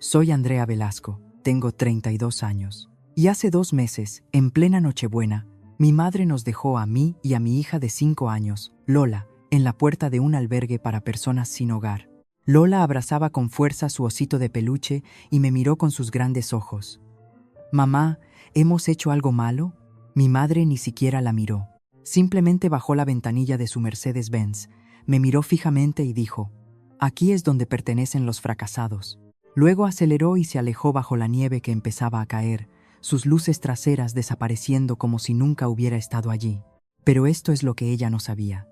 Soy Andrea Velasco, tengo 32 años. Y hace 2 meses, en plena Nochebuena, mi madre nos dejó a mí y a mi hija de 5 años, Lola, en la puerta de un albergue para personas sin hogar. Lola abrazaba con fuerza su osito de peluche y me miró con sus grandes ojos. «Mamá, ¿hemos hecho algo malo?». Mi madre ni siquiera la miró. Simplemente bajó la ventanilla de su Mercedes-Benz, me miró fijamente y dijo: «Aquí es donde pertenecen los fracasados». Luego aceleró y se alejó bajo la nieve que empezaba a caer, sus luces traseras desapareciendo como si nunca hubiera estado allí. Pero esto es lo que ella no sabía.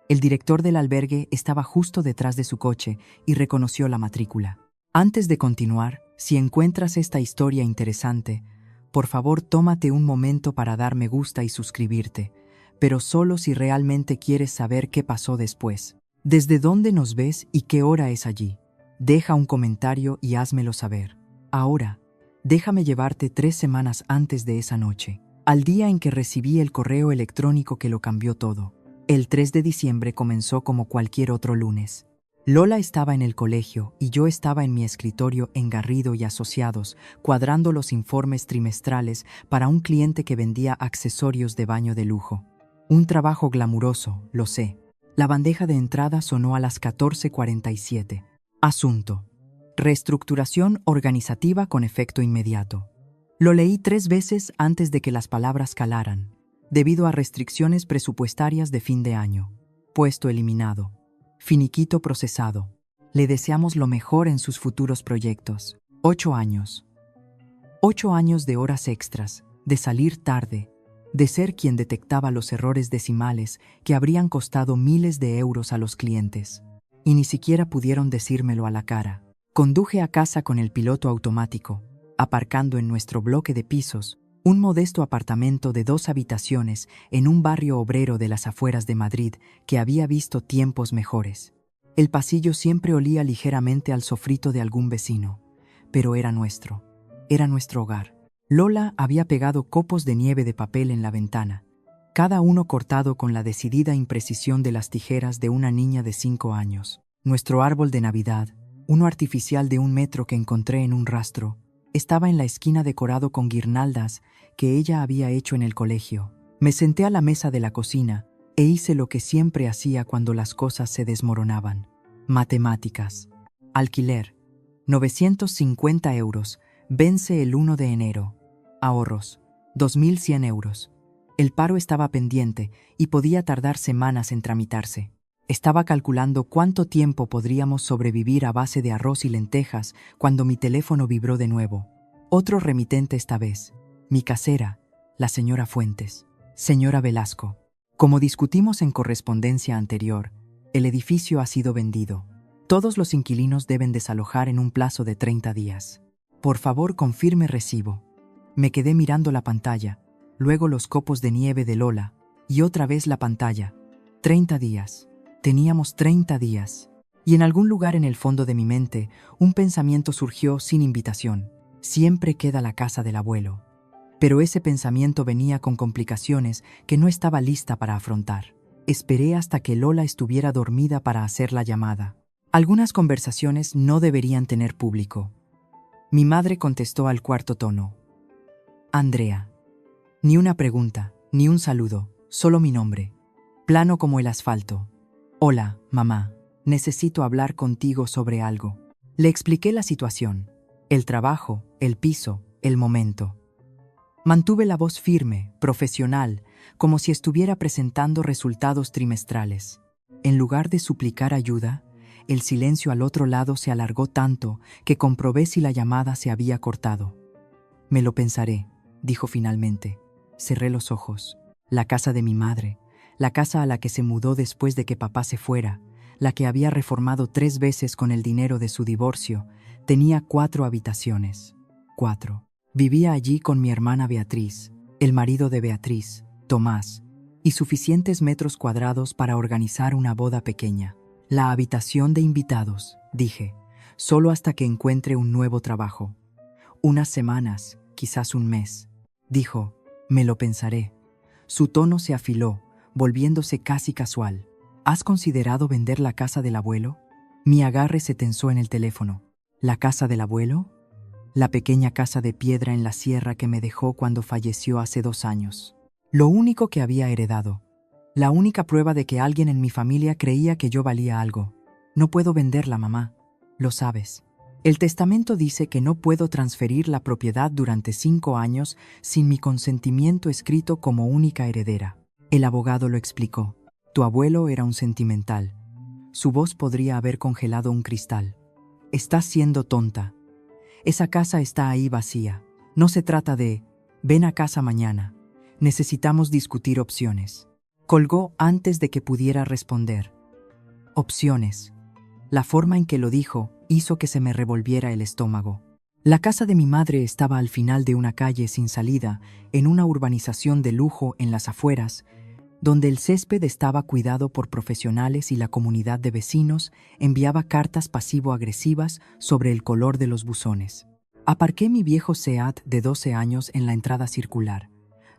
El director del albergue estaba justo detrás de su coche y reconoció la matrícula. Antes de continuar, si encuentras esta historia interesante, por favor tómate un momento para dar me gusta y suscribirte, pero solo si realmente quieres saber qué pasó después. ¿Desde dónde nos ves y qué hora es allí? Deja un comentario y házmelo saber. Ahora, déjame llevarte 3 semanas antes de esa noche, al día en que recibí el correo electrónico que lo cambió todo. El 3 de diciembre comenzó como cualquier otro lunes. Lola estaba en el colegio y yo estaba en mi escritorio en Garrido y Asociados, cuadrando los informes trimestrales para un cliente que vendía accesorios de baño de lujo. Un trabajo glamuroso, lo sé. La bandeja de entrada sonó a las 14:47. Asunto: reestructuración organizativa con efecto inmediato. Lo leí 3 veces antes de que las palabras calaran, debido a restricciones presupuestarias de fin de año. Puesto eliminado. Finiquito procesado. Le deseamos lo mejor en sus futuros proyectos. 8 años. 8 años de horas extras, de salir tarde, de ser quien detectaba los errores decimales que habrían costado miles de euros a los clientes. Y ni siquiera pudieron decírmelo a la cara. Conduje a casa con el piloto automático, aparcando en nuestro bloque de pisos, un modesto apartamento de 2 habitaciones en un barrio obrero de las afueras de Madrid que había visto tiempos mejores. El pasillo siempre olía ligeramente al sofrito de algún vecino, pero era nuestro hogar. Lola había pegado copos de nieve de papel en la ventana, cada uno cortado con la decidida imprecisión de las tijeras de una niña de 5 años. Nuestro árbol de Navidad, uno artificial de 1 metro que encontré en un rastro, estaba en la esquina decorado con guirnaldas que ella había hecho en el colegio. Me senté a la mesa de la cocina e hice lo que siempre hacía cuando las cosas se desmoronaban. Matemáticas. Alquiler. 950 euros. Vence el 1 de enero. Ahorros. 2.100 euros. El paro estaba pendiente y podía tardar semanas en tramitarse. Estaba calculando cuánto tiempo podríamos sobrevivir a base de arroz y lentejas cuando mi teléfono vibró de nuevo. Otro remitente esta vez. Mi casera, la señora Fuentes. Señora Velasco, como discutimos en correspondencia anterior, el edificio ha sido vendido. Todos los inquilinos deben desalojar en un plazo de 30 días. Por favor, confirme recibo. Me quedé mirando la pantalla, luego los copos de nieve de Lola, y otra vez la pantalla. 30 días. Teníamos 30 días. Y en algún lugar en el fondo de mi mente, un pensamiento surgió sin invitación. Siempre queda la casa del abuelo. Pero ese pensamiento venía con complicaciones que no estaba lista para afrontar. Esperé hasta que Lola estuviera dormida para hacer la llamada. Algunas conversaciones no deberían tener público. Mi madre contestó al cuarto tono. Andrea. Ni una pregunta, ni un saludo, solo mi nombre. Plano como el asfalto. Hola, mamá. Necesito hablar contigo sobre algo. Le expliqué la situación. El trabajo, el piso, el momento. Mantuve la voz firme, profesional, como si estuviera presentando resultados trimestrales. En lugar de suplicar ayuda, el silencio al otro lado se alargó tanto que comprobé si la llamada se había cortado. Me lo pensaré, dijo finalmente. Cerré los ojos. La casa de mi madre, la casa a la que se mudó después de que papá se fuera, la que había reformado 3 veces con el dinero de su divorcio, tenía 4 habitaciones. 4. Vivía allí con mi hermana Beatriz, el marido de Beatriz, Tomás, y suficientes metros cuadrados para organizar una boda pequeña. La habitación de invitados, dije, solo hasta que encuentre un nuevo trabajo. Unas semanas, quizás un mes. Dijo, me lo pensaré. Su tono se afiló, volviéndose casi casual. ¿Has considerado vender la casa del abuelo? Mi agarre se tensó en el teléfono. ¿La casa del abuelo? la pequeña casa de piedra en la sierra que me dejó cuando falleció hace 2 años. Lo único que había heredado. La única prueba de que alguien en mi familia creía que yo valía algo. No puedo venderla, mamá. Lo sabes. El testamento dice que no puedo transferir la propiedad durante 5 años sin mi consentimiento escrito como única heredera. El abogado lo explicó. Tu abuelo era un sentimental. Su voz podría haber congelado un cristal. Estás siendo tonta. Esa casa está ahí vacía. No se trata de, ven a casa mañana. Necesitamos discutir opciones. Colgó antes de que pudiera responder. Opciones. La forma en que lo dijo hizo que se me revolviera el estómago. La casa de mi madre estaba al final de una calle sin salida, en una urbanización de lujo en las afueras, donde el césped estaba cuidado por profesionales y la comunidad de vecinos enviaba cartas pasivo-agresivas sobre el color de los buzones. Aparqué mi viejo Seat de 12 años en la entrada circular,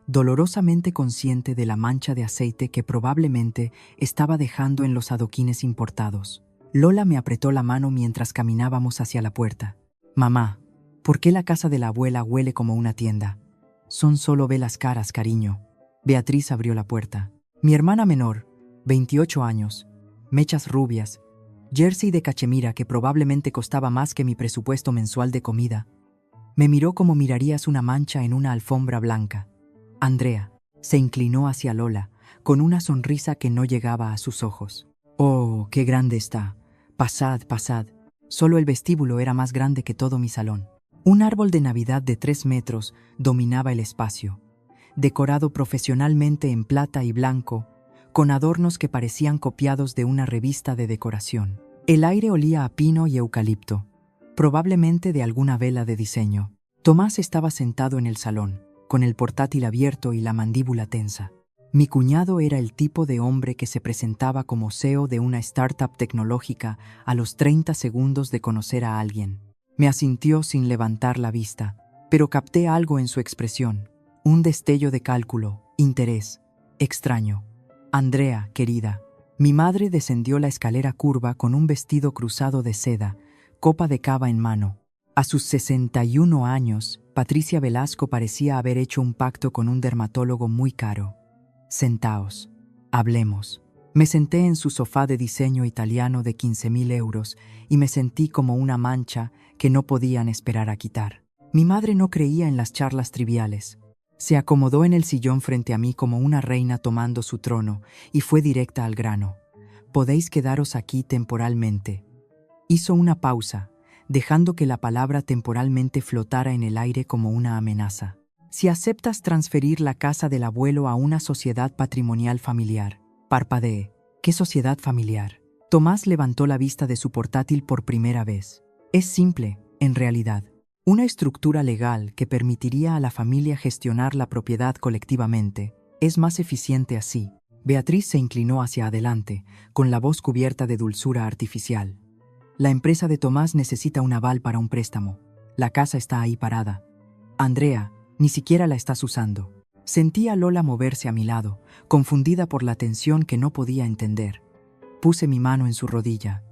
dolorosamente consciente de la mancha de aceite que probablemente estaba dejando en los adoquines importados. Lola me apretó la mano mientras caminábamos hacia la puerta. Mamá, ¿por qué la casa de la abuela huele como una tienda? Son solo velas caras, cariño. Beatriz abrió la puerta. Mi hermana menor, 28 años, mechas rubias, jersey de cachemira que probablemente costaba más que mi presupuesto mensual de comida, me miró como mirarías una mancha en una alfombra blanca. Andrea se inclinó hacia Lola, con una sonrisa que no llegaba a sus ojos. Oh, qué grande está. Pasad, pasad. Solo el vestíbulo era más grande que todo mi salón. Un árbol de Navidad de 3 metros dominaba el espacio, decorado profesionalmente en plata y blanco, con adornos que parecían copiados de una revista de decoración. El aire olía a pino y eucalipto, probablemente de alguna vela de diseño. Tomás estaba sentado en el salón, con el portátil abierto y la mandíbula tensa. Mi cuñado era el tipo de hombre que se presentaba como CEO de una startup tecnológica a los 30 segundos de conocer a alguien. Me asintió sin levantar la vista, pero capté algo en su expresión. Un destello de cálculo, interés, extraño. Andrea, querida. Mi madre descendió la escalera curva con un vestido cruzado de seda, copa de cava en mano. A sus 61 años, Patricia Velasco parecía haber hecho un pacto con un dermatólogo muy caro. Sentaos, hablemos. Me senté en su sofá de diseño italiano de 15.000 euros y me sentí como una mancha que no podían esperar a quitar. Mi madre no creía en las charlas triviales. Se acomodó en el sillón frente a mí como una reina tomando su trono y fue directa al grano. Podéis quedaros aquí temporalmente. Hizo una pausa, dejando que la palabra temporalmente flotara en el aire como una amenaza. Si aceptas transferir la casa del abuelo a una sociedad patrimonial familiar, parpadeé. ¿Qué sociedad familiar? Tomás levantó la vista de su portátil por primera vez. Es simple, en realidad. Una estructura legal que permitiría a la familia gestionar la propiedad colectivamente. Es más eficiente así. Beatriz se inclinó hacia adelante, con la voz cubierta de dulzura artificial. La empresa de Tomás necesita un aval para un préstamo. La casa está ahí parada. Andrea, ni siquiera la estás usando. Sentí a Lola moverse a mi lado, confundida por la tensión que no podía entender. Puse mi mano en su rodilla.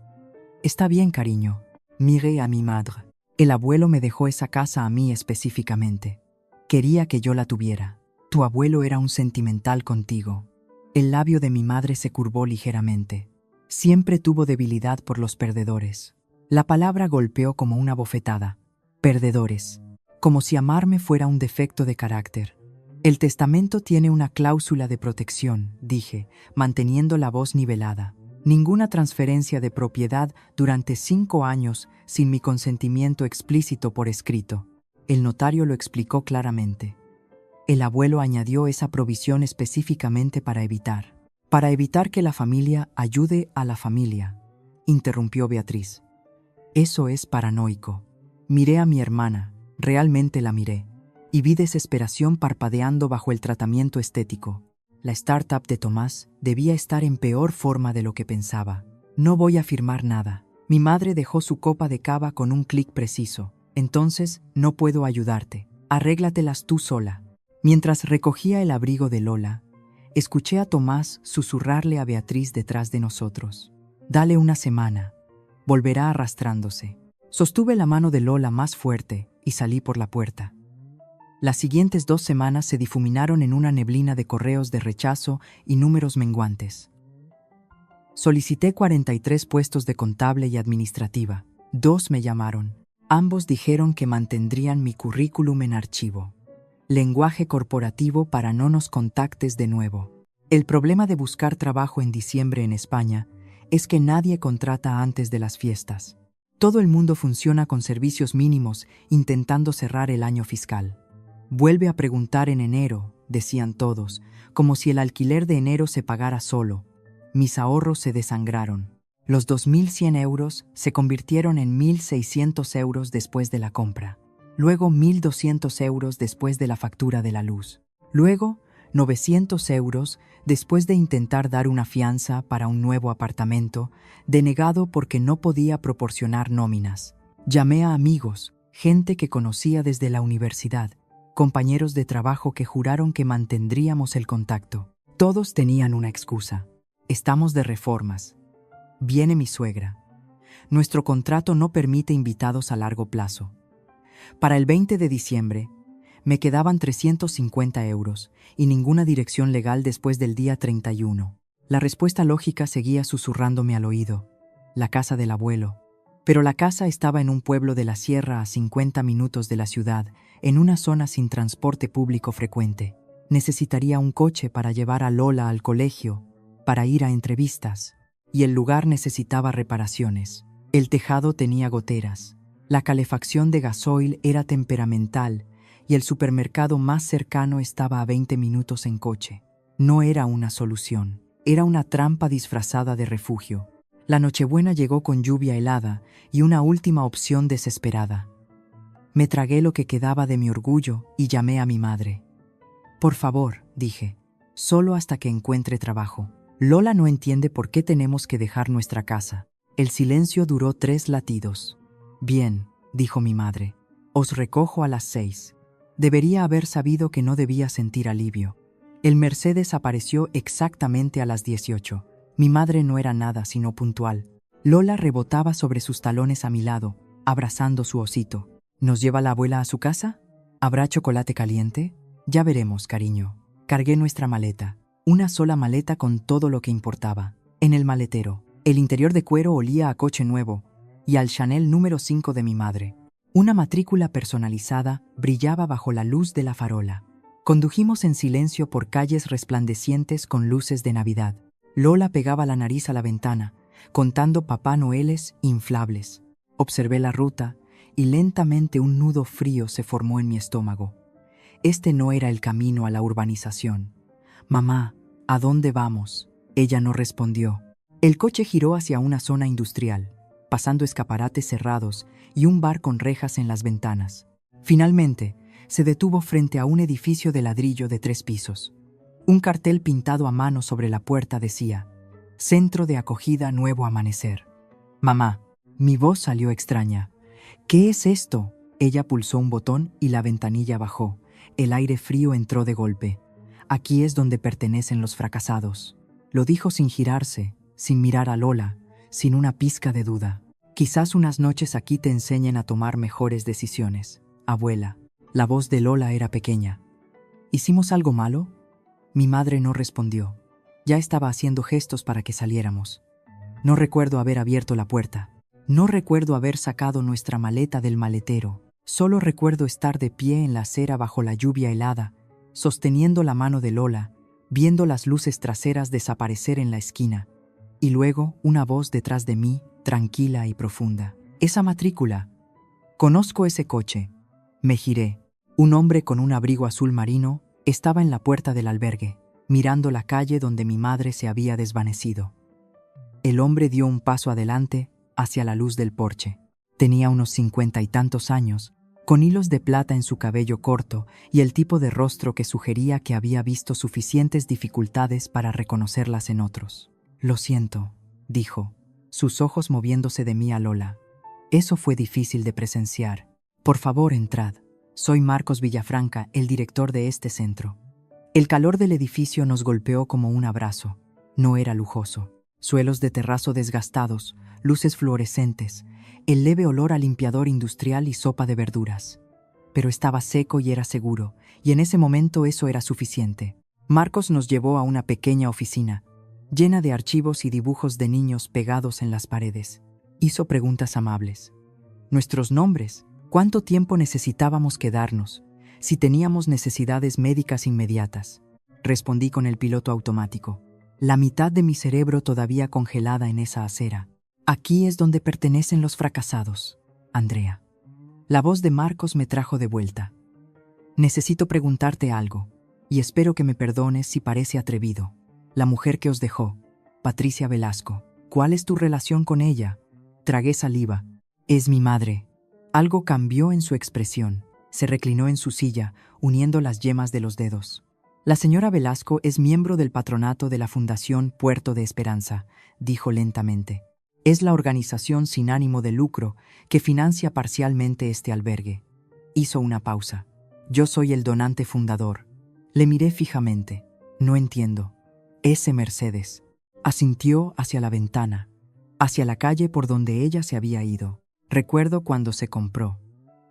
Está bien, cariño. Miré a mi madre. El abuelo me dejó esa casa a mí específicamente. Quería que yo la tuviera. Tu abuelo era un sentimental contigo. El labio de mi madre se curvó ligeramente. Siempre tuvo debilidad por los perdedores. La palabra golpeó como una bofetada. Perdedores. Como si amarme fuera un defecto de carácter. El testamento tiene una cláusula de protección, dije, manteniendo la voz nivelada. Ninguna transferencia de propiedad durante 5 años sin mi consentimiento explícito por escrito. El notario lo explicó claramente. El abuelo añadió esa provisión específicamente para evitar que la familia ayude a la familia, interrumpió Beatriz. Eso es paranoico. Miré a mi hermana, realmente la miré, y vi desesperación parpadeando bajo el tratamiento estético. La startup de Tomás debía estar en peor forma de lo que pensaba. No voy a firmar nada. Mi madre dejó su copa de cava con un clic preciso. Entonces, no puedo ayudarte. Arréglatelas tú sola. Mientras recogía el abrigo de Lola, escuché a Tomás susurrarle a Beatriz detrás de nosotros. Dale una semana. Volverá arrastrándose. Sostuve la mano de Lola más fuerte, y salí por la puerta. Las siguientes 2 semanas se difuminaron en una neblina de correos de rechazo y números menguantes. Solicité 43 puestos de contable y administrativa. 2 me llamaron. Ambos dijeron que mantendrían mi currículum en archivo. Lenguaje corporativo para no nos contactes de nuevo. El problema de buscar trabajo en diciembre en España es que nadie contrata antes de las fiestas. Todo el mundo funciona con servicios mínimos intentando cerrar el año fiscal. Vuelve a preguntar en enero, decían todos, como si el alquiler de enero se pagara solo. Mis ahorros se desangraron. Los 2.100 euros se convirtieron en 1.600 euros después de la compra. Luego 1.200 euros después de la factura de la luz. Luego 900 euros después de intentar dar una fianza para un nuevo apartamento, denegado porque no podía proporcionar nóminas. Llamé a amigos, gente que conocía desde la universidad, compañeros de trabajo que juraron que mantendríamos el contacto. Todos tenían una excusa. Estamos de reformas. Viene mi suegra. Nuestro contrato no permite invitados a largo plazo. Para el 20 de diciembre, me quedaban 350 euros y ninguna dirección legal después del día 31. La respuesta lógica seguía susurrándome al oído. La casa del abuelo. Pero la casa estaba en un pueblo de la sierra a 50 minutos de la ciudad, en una zona sin transporte público frecuente. Necesitaría un coche para llevar a Lola al colegio, para ir a entrevistas, y el lugar necesitaba reparaciones. El tejado tenía goteras, la calefacción de gasoil era temperamental y el supermercado más cercano estaba a 20 minutos en coche. No era una solución, era una trampa disfrazada de refugio. La Nochebuena llegó con lluvia helada y una última opción desesperada. Me tragué lo que quedaba de mi orgullo y llamé a mi madre. Por favor, dije, solo hasta que encuentre trabajo. Lola no entiende por qué tenemos que dejar nuestra casa. El silencio duró 3 latidos. Bien, dijo mi madre, os recojo a las 6. Debería haber sabido que no debía sentir alivio. El Mercedes apareció exactamente a las 18. Mi madre no era nada sino puntual. Lola rebotaba sobre sus talones a mi lado, abrazando su osito. ¿Nos lleva la abuela a su casa? ¿Habrá chocolate caliente? Ya veremos, cariño. Cargué nuestra maleta. Una sola maleta con todo lo que importaba. En el maletero, el interior de cuero olía a coche nuevo y al Chanel número 5 de mi madre. Una matrícula personalizada brillaba bajo la luz de la farola. Condujimos en silencio por calles resplandecientes con luces de Navidad. Lola pegaba la nariz a la ventana, contando Papá Noeles inflables. Observé la ruta y lentamente un nudo frío se formó en mi estómago. Este no era el camino a la urbanización. Mamá, ¿a dónde vamos? Ella no respondió. El coche giró hacia una zona industrial, pasando escaparates cerrados y un bar con rejas en las ventanas. Finalmente, se detuvo frente a un edificio de ladrillo de 3 pisos. Un cartel pintado a mano sobre la puerta decía: Centro de Acogida Nuevo Amanecer. Mamá, mi voz salió extraña. ¿Qué es esto? Ella pulsó un botón y la ventanilla bajó. El aire frío entró de golpe. Aquí es donde pertenecen los fracasados. Lo dijo sin girarse, sin mirar a Lola, sin una pizca de duda. Quizás unas noches aquí te enseñen a tomar mejores decisiones, abuela. La voz de Lola era pequeña. ¿Hicimos algo malo? Mi madre no respondió. Ya estaba haciendo gestos para que saliéramos. No recuerdo haber abierto la puerta. No recuerdo haber sacado nuestra maleta del maletero. Solo recuerdo estar de pie en la acera bajo la lluvia helada, sosteniendo la mano de Lola, viendo las luces traseras desaparecer en la esquina, y luego una voz detrás de mí, tranquila y profunda. Esa matrícula. Conozco ese coche. Me giré. Un hombre con un abrigo azul marino estaba en la puerta del albergue, mirando la calle donde mi madre se había desvanecido. El hombre dio un paso adelante hacia la luz del porche. Tenía unos 50 y tantos años, con hilos de plata en su cabello corto y el tipo de rostro que sugería que había visto suficientes dificultades para reconocerlas en otros. Lo siento, dijo, sus ojos moviéndose de mí a Lola. Eso fue difícil de presenciar. Por favor, entrad. Soy Marcos Villafranca, el director de este centro. El calor del edificio nos golpeó como un abrazo. No era lujoso. Suelos de terrazo desgastados, luces fluorescentes, el leve olor a limpiador industrial y sopa de verduras. pero estaba seco y era seguro, y en ese momento eso era suficiente. Marcos nos llevó a una pequeña oficina, llena de archivos y dibujos de niños pegados en las paredes. Hizo preguntas amables. Nuestros nombres, cuánto tiempo necesitábamos quedarnos, si teníamos necesidades médicas inmediatas. Respondí con el piloto automático, la mitad de mi cerebro todavía congelada en esa acera. Aquí es donde pertenecen los fracasados, Andrea. La voz de Marcos me trajo de vuelta. Necesito preguntarte algo, y espero que me perdones si parece atrevido. La mujer que os dejó, Patricia Velasco, ¿cuál es tu relación con ella? Tragué saliva. Es mi madre. Algo cambió en su expresión. Se reclinó en su silla, uniendo las yemas de los dedos. La señora Velasco es miembro del patronato de la Fundación Puerto de Esperanza, dijo lentamente. Es la organización sin ánimo de lucro que financia parcialmente este albergue. Hizo una pausa. Yo soy el donante fundador. Le miré fijamente. No entiendo. Ese Mercedes. Asintió hacia la ventana, hacia la calle por donde ella se había ido. Recuerdo cuando se compró.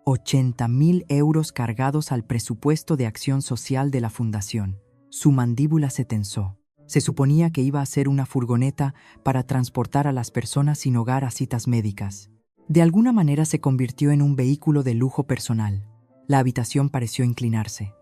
80.000 euros cargados al presupuesto de acción social de la fundación. Su mandíbula se tensó. Se suponía que iba a ser una furgoneta para transportar a las personas sin hogar a citas médicas. De alguna manera se convirtió en un vehículo de lujo personal. La habitación pareció inclinarse.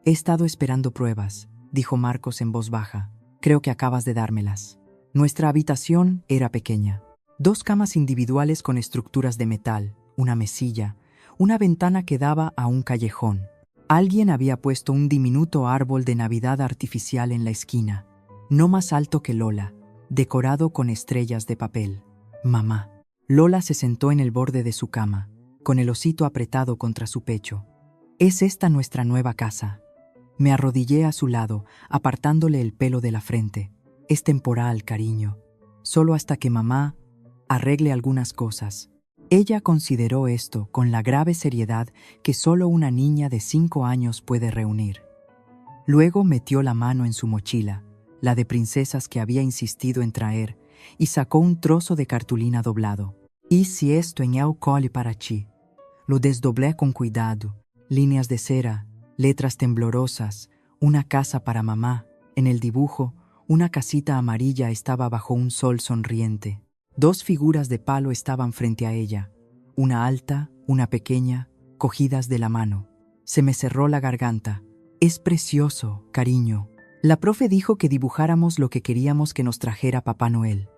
He estado esperando pruebas, dijo Marcos en voz baja. Creo que acabas de dármelas. Nuestra habitación era pequeña. 2 camas individuales con estructuras de metal, una mesilla, una ventana que daba a un callejón. Alguien había puesto un diminuto árbol de Navidad artificial en la esquina, no más alto que Lola, decorado con estrellas de papel. Mamá. Lola se sentó en el borde de su cama, con el osito apretado contra su pecho. ¿Es esta nuestra nueva casa? Me arrodillé a su lado, apartándole el pelo de la frente. Es temporal, cariño. Solo hasta que mamá arregle algunas cosas. Ella consideró esto con la grave seriedad que solo una niña de 5 años puede reunir. Luego metió la mano en su mochila, la de princesas que había insistido en traer, y sacó un trozo de cartulina doblado. Hice esto en el cole para ti. Lo desdoblé con cuidado. Líneas de cera, letras temblorosas, una casa para mamá. En el dibujo, una casita amarilla estaba bajo un sol sonriente. 2 figuras de palo estaban frente a ella, una alta, una pequeña, cogidas de la mano. Se me cerró la garganta. Es precioso, cariño. La profe dijo que dibujáramos lo que queríamos que nos trajera Papá Noel.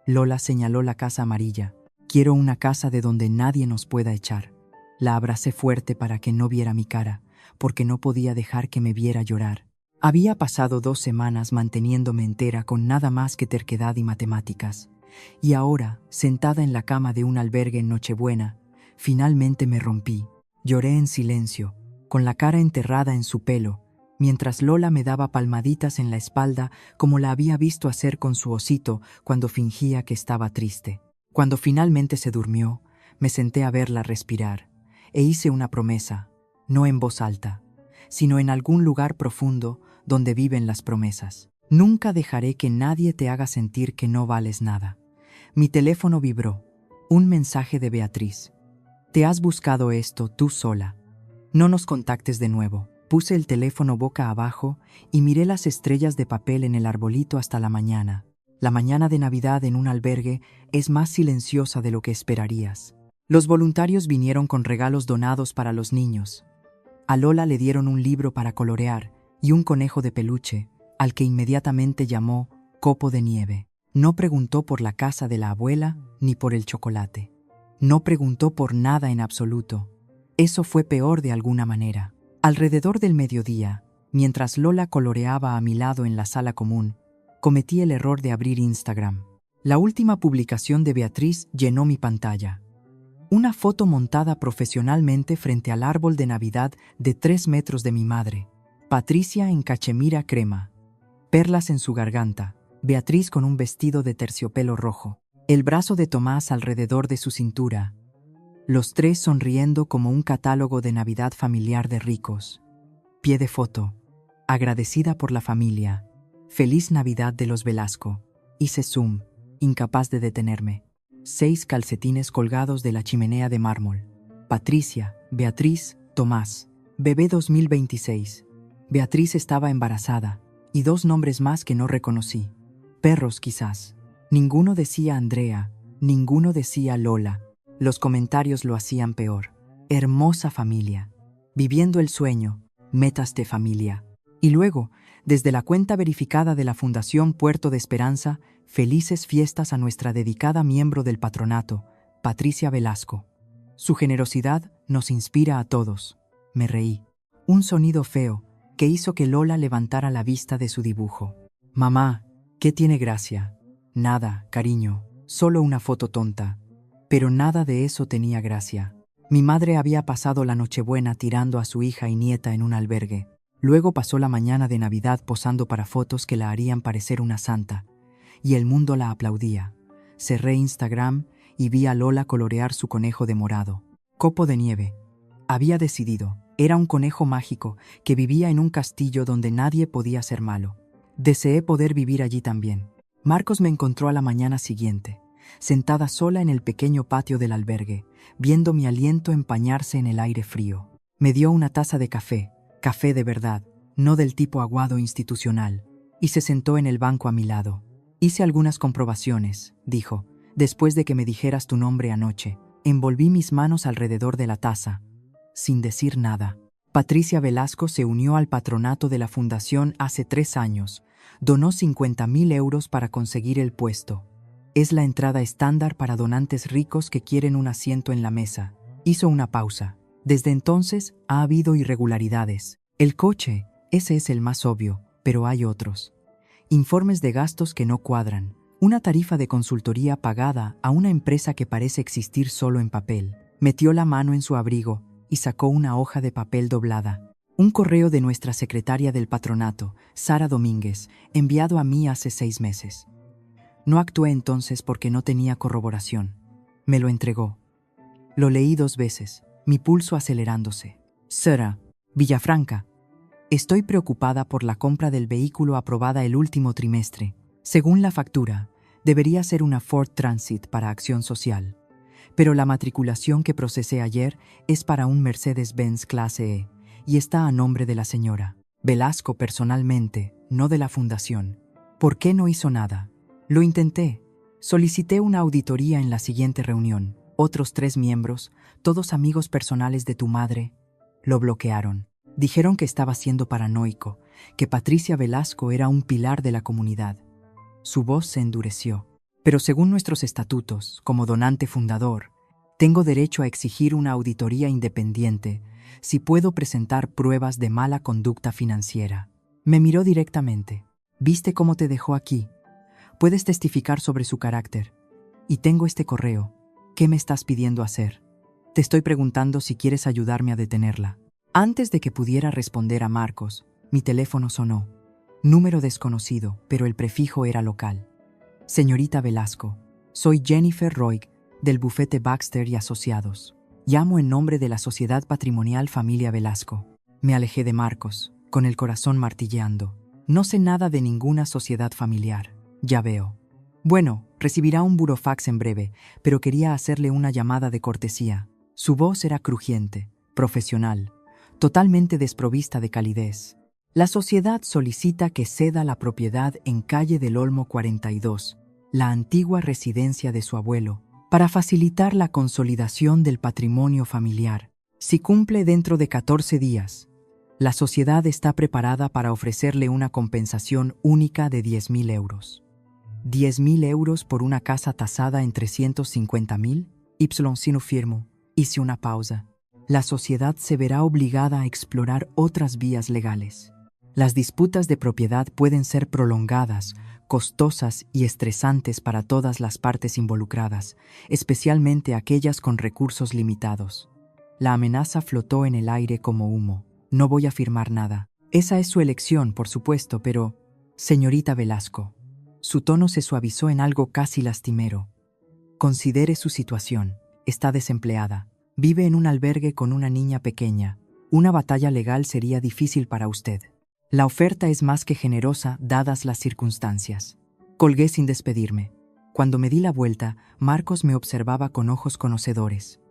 Lola señaló la casa amarilla. Quiero una casa de donde nadie nos pueda echar. La abracé fuerte para que no viera mi cara, porque no podía dejar que me viera llorar. Había pasado 2 semanas manteniéndome entera con nada más que terquedad y matemáticas. Y ahora, sentada en la cama de un albergue en Nochebuena, finalmente me rompí. Lloré en silencio, con la cara enterrada en su pelo, mientras Lola me daba palmaditas en la espalda como la había visto hacer con su osito cuando fingía que estaba triste. Cuando finalmente se durmió, me senté a verla respirar, e hice una promesa, no en voz alta, sino en algún lugar profundo donde viven las promesas. Nunca dejaré que nadie te haga sentir que no vales nada. Mi teléfono vibró. Un mensaje de Beatriz. Te has buscado esto tú sola. No nos contactes de nuevo. Puse el teléfono boca abajo y miré las estrellas de papel en el arbolito hasta la mañana. La mañana de Navidad en un albergue es más silenciosa de lo que esperarías. Los voluntarios vinieron con regalos donados para los niños. A Lola le dieron un libro para colorear y un conejo de peluche, al que inmediatamente llamó Copo de Nieve. No preguntó por la casa de la abuela ni por el chocolate. No preguntó por nada en absoluto. Eso fue peor de alguna manera. Alrededor del mediodía, mientras Lola coloreaba a mi lado en la sala común, cometí el error de abrir Instagram. La última publicación de Beatriz llenó mi pantalla. Una foto montada profesionalmente frente al árbol de Navidad de 3 metros de mi madre. Patricia en cachemira crema. Perlas en su garganta. Beatriz con un vestido de terciopelo rojo. El brazo de Tomás alrededor de su cintura. Los 3 sonriendo como un catálogo de Navidad familiar de ricos. Pie de foto. Agradecida por la familia. Feliz Navidad de los Velasco. Hice zoom, incapaz de detenerme. 6 calcetines colgados de la chimenea de mármol. Patricia, Beatriz, Tomás. Bebé 2026. Beatriz estaba embarazada, y 2 nombres más que no reconocí. Perros quizás. Ninguno decía Andrea, ninguno decía Lola. Los comentarios lo hacían peor. Hermosa familia. Viviendo el sueño, metas de familia. Y luego, desde la cuenta verificada de la Fundación Puerto de Esperanza, felices fiestas a nuestra dedicada miembro del patronato, Patricia Velasco. Su generosidad nos inspira a todos. Me reí. Un sonido feo que hizo que Lola levantara la vista de su dibujo. Mamá, ¿qué tiene gracia? Nada, cariño, solo una foto tonta. Pero nada de eso tenía gracia. Mi madre había pasado la Nochebuena tirando a su hija y nieta en un albergue. Luego pasó la mañana de Navidad posando para fotos que la harían parecer una santa. Y el mundo la aplaudía. Cerré Instagram y vi a Lola colorear su conejo de morado. Copo de nieve. Había decidido. Era un conejo mágico que vivía en un castillo donde nadie podía ser malo. Deseé poder vivir allí también. Marcos me encontró a la mañana siguiente, sentada sola en el pequeño patio del albergue, viendo mi aliento empañarse en el aire frío. Me dio una taza de café de verdad, no del tipo aguado institucional, y se sentó en el banco a mi lado. Hice algunas comprobaciones, dijo, después de que me dijeras tu nombre anoche. Envolví mis manos alrededor de la taza, sin decir nada. Patricia Velasco se unió al patronato de la fundación hace 3 años. Donó 50.000 euros para conseguir el puesto. Es la entrada estándar para donantes ricos que quieren un asiento en la mesa. Hizo una pausa. Desde entonces ha habido irregularidades. El coche, ese es el más obvio, pero hay otros. Informes de gastos que no cuadran. Una tarifa de consultoría pagada a una empresa que parece existir solo en papel. Metió la mano en su abrigo y sacó una hoja de papel doblada. Un correo de nuestra secretaria del patronato, Sara Domínguez, enviado a mí hace 6 meses. No actué entonces porque no tenía corroboración. Me lo entregó. Lo leí 2 veces, mi pulso acelerándose. Sara, Villafranca. Estoy preocupada por la compra del vehículo aprobada el último trimestre. Según la factura, debería ser una Ford Transit para Acción Social. Pero la matriculación que procesé ayer es para un Mercedes-Benz clase E y está a nombre de la señora Velasco personalmente, no de la fundación. ¿Por qué no hizo nada? Lo intenté. Solicité una auditoría en la siguiente reunión. Otros 3 miembros, todos amigos personales de tu madre, lo bloquearon. Dijeron que estaba siendo paranoico, que Patricia Velasco era un pilar de la comunidad. Su voz se endureció. Pero según nuestros estatutos, como donante fundador, tengo derecho a exigir una auditoría independiente si puedo presentar pruebas de mala conducta financiera. Me miró directamente. ¿Viste cómo te dejó aquí? Puedes testificar sobre su carácter. Y tengo este correo. ¿Qué me estás pidiendo hacer? Te estoy preguntando si quieres ayudarme a detenerla. Antes de que pudiera responder a Marcos, mi teléfono sonó. Número desconocido, pero el prefijo era local. Señorita Velasco, soy Jennifer Roig, del bufete Baxter y Asociados. Llamo en nombre de la Sociedad Patrimonial Familia Velasco. Me alejé de Marcos, con el corazón martilleando. No sé nada de ninguna sociedad familiar. Ya veo. Bueno, recibirá un burofax en breve, pero quería hacerle una llamada de cortesía. Su voz era crujiente, profesional, totalmente desprovista de calidez. La sociedad solicita que ceda la propiedad en calle del Olmo 42, la antigua residencia de su abuelo, para facilitar la consolidación del patrimonio familiar. Si cumple dentro de 14 días, la sociedad está preparada para ofrecerle una compensación única de 10.000 euros. 10.000 euros por una casa tasada en 350.000, sino firmo. Hice una pausa. La sociedad se verá obligada a explorar otras vías legales. Las disputas de propiedad pueden ser prolongadas, costosas y estresantes para todas las partes involucradas, especialmente aquellas con recursos limitados. La amenaza flotó en el aire como humo. No voy a firmar nada. Esa es su elección, por supuesto, pero... Señorita Velasco. Su tono se suavizó en algo casi lastimero. Considere su situación. Está desempleada. Vive en un albergue con una niña pequeña. Una batalla legal sería difícil para usted. La oferta es más que generosa dadas las circunstancias. Colgué sin despedirme. Cuando me di la vuelta, Marcos me observaba con ojos conocedores.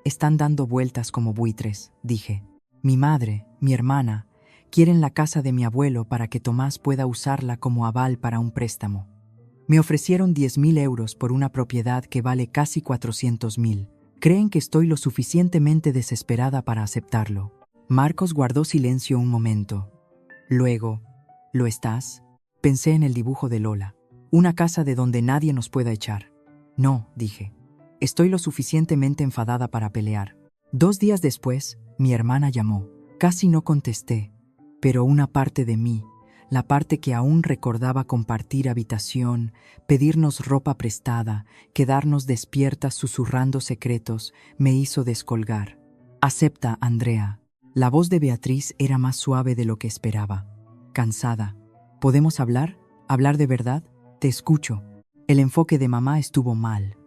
Están dando vueltas como buitres, dije. Mi madre, mi hermana, quieren la casa de mi abuelo para que Tomás pueda usarla como aval para un préstamo. Me ofrecieron 10.000 euros por una propiedad que vale casi 400.000. Creen que estoy lo suficientemente desesperada para aceptarlo. Marcos guardó silencio un momento. Luego, ¿lo estás? Pensé en el dibujo de Lola. Una casa de donde nadie nos pueda echar. No, dije. Estoy lo suficientemente enfadada para pelear. 2 días después, mi hermana llamó. Casi no contesté, pero una parte de mí, la parte que aún recordaba compartir habitación, pedirnos ropa prestada, quedarnos despiertas susurrando secretos, me hizo descolgar. Acepta, Andrea. La voz de Beatriz era más suave de lo que esperaba. Cansada. ¿Podemos hablar? ¿Hablar de verdad? Te escucho. El enfoque de mamá estuvo mal.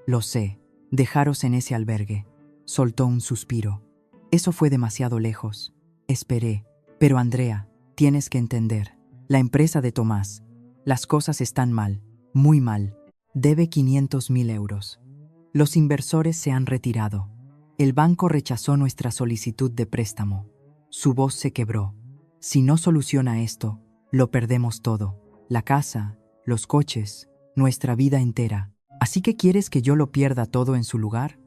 Lo sé. Dejaros en ese albergue. Soltó un suspiro. Eso fue demasiado lejos. Esperé. Pero Andrea, tienes que entender. La empresa de Tomás. Las cosas están mal. Muy mal. Debe 500.000 euros. Los inversores se han retirado. El banco rechazó nuestra solicitud de préstamo. Su voz se quebró. Si no soluciona esto, lo perdemos todo. La casa, los coches, nuestra vida entera. ¿Así que quieres que yo lo pierda todo en su lugar?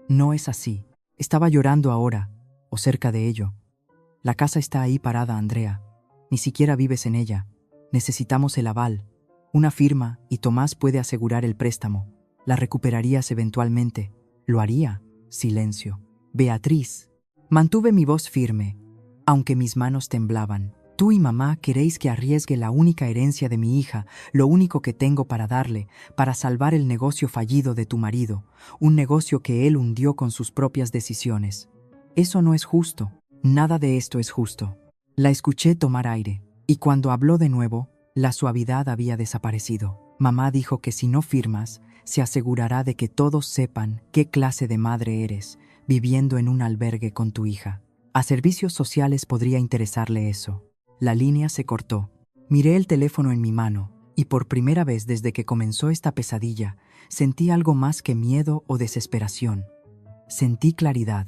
No es así. Estaba llorando ahora, o cerca de ello. La casa está ahí parada, Andrea. Ni siquiera vives en ella. Necesitamos el aval. Una firma y Tomás puede asegurar el préstamo. La recuperarías eventualmente. Lo haría. Silencio. Beatriz. Mantuve mi voz firme, aunque mis manos temblaban. Tú y mamá queréis que arriesgue la única herencia de mi hija, lo único que tengo para darle, para salvar el negocio fallido de tu marido, un negocio que él hundió con sus propias decisiones. Eso no es justo. Nada de esto es justo. La escuché tomar aire, y cuando habló de nuevo, la suavidad había desaparecido. Mamá dijo que si no firmas, se asegurará de que todos sepan qué clase de madre eres, viviendo en un albergue con tu hija. A servicios sociales podría interesarle eso. La línea se cortó. Miré el teléfono en mi mano, y por primera vez desde que comenzó esta pesadilla, sentí algo más que miedo o desesperación. Sentí claridad.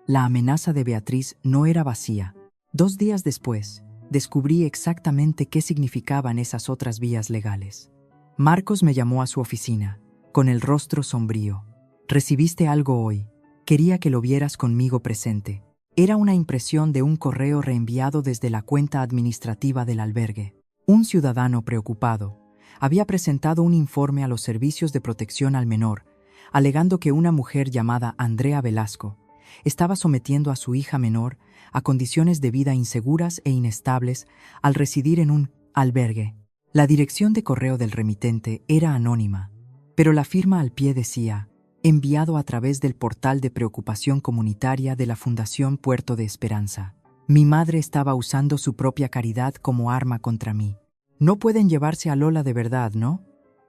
La amenaza de Beatriz no era vacía. 2 días después, descubrí exactamente qué significaban esas otras vías legales. Marcos me llamó a su oficina, con el rostro sombrío. Recibiste algo hoy. Quería que lo vieras conmigo presente. Era una impresión de un correo reenviado desde la cuenta administrativa del albergue. Un ciudadano preocupado había presentado un informe a los servicios de protección al menor, alegando que una mujer llamada Andrea Velasco estaba sometiendo a su hija menor a condiciones de vida inseguras e inestables al residir en un albergue. La dirección de correo del remitente era anónima, pero la firma al pie decía: enviado a través del portal de preocupación comunitaria de la Fundación Puerto de Esperanza. Mi madre estaba usando su propia caridad como arma contra mí. No pueden llevarse a Lola de verdad, ¿no?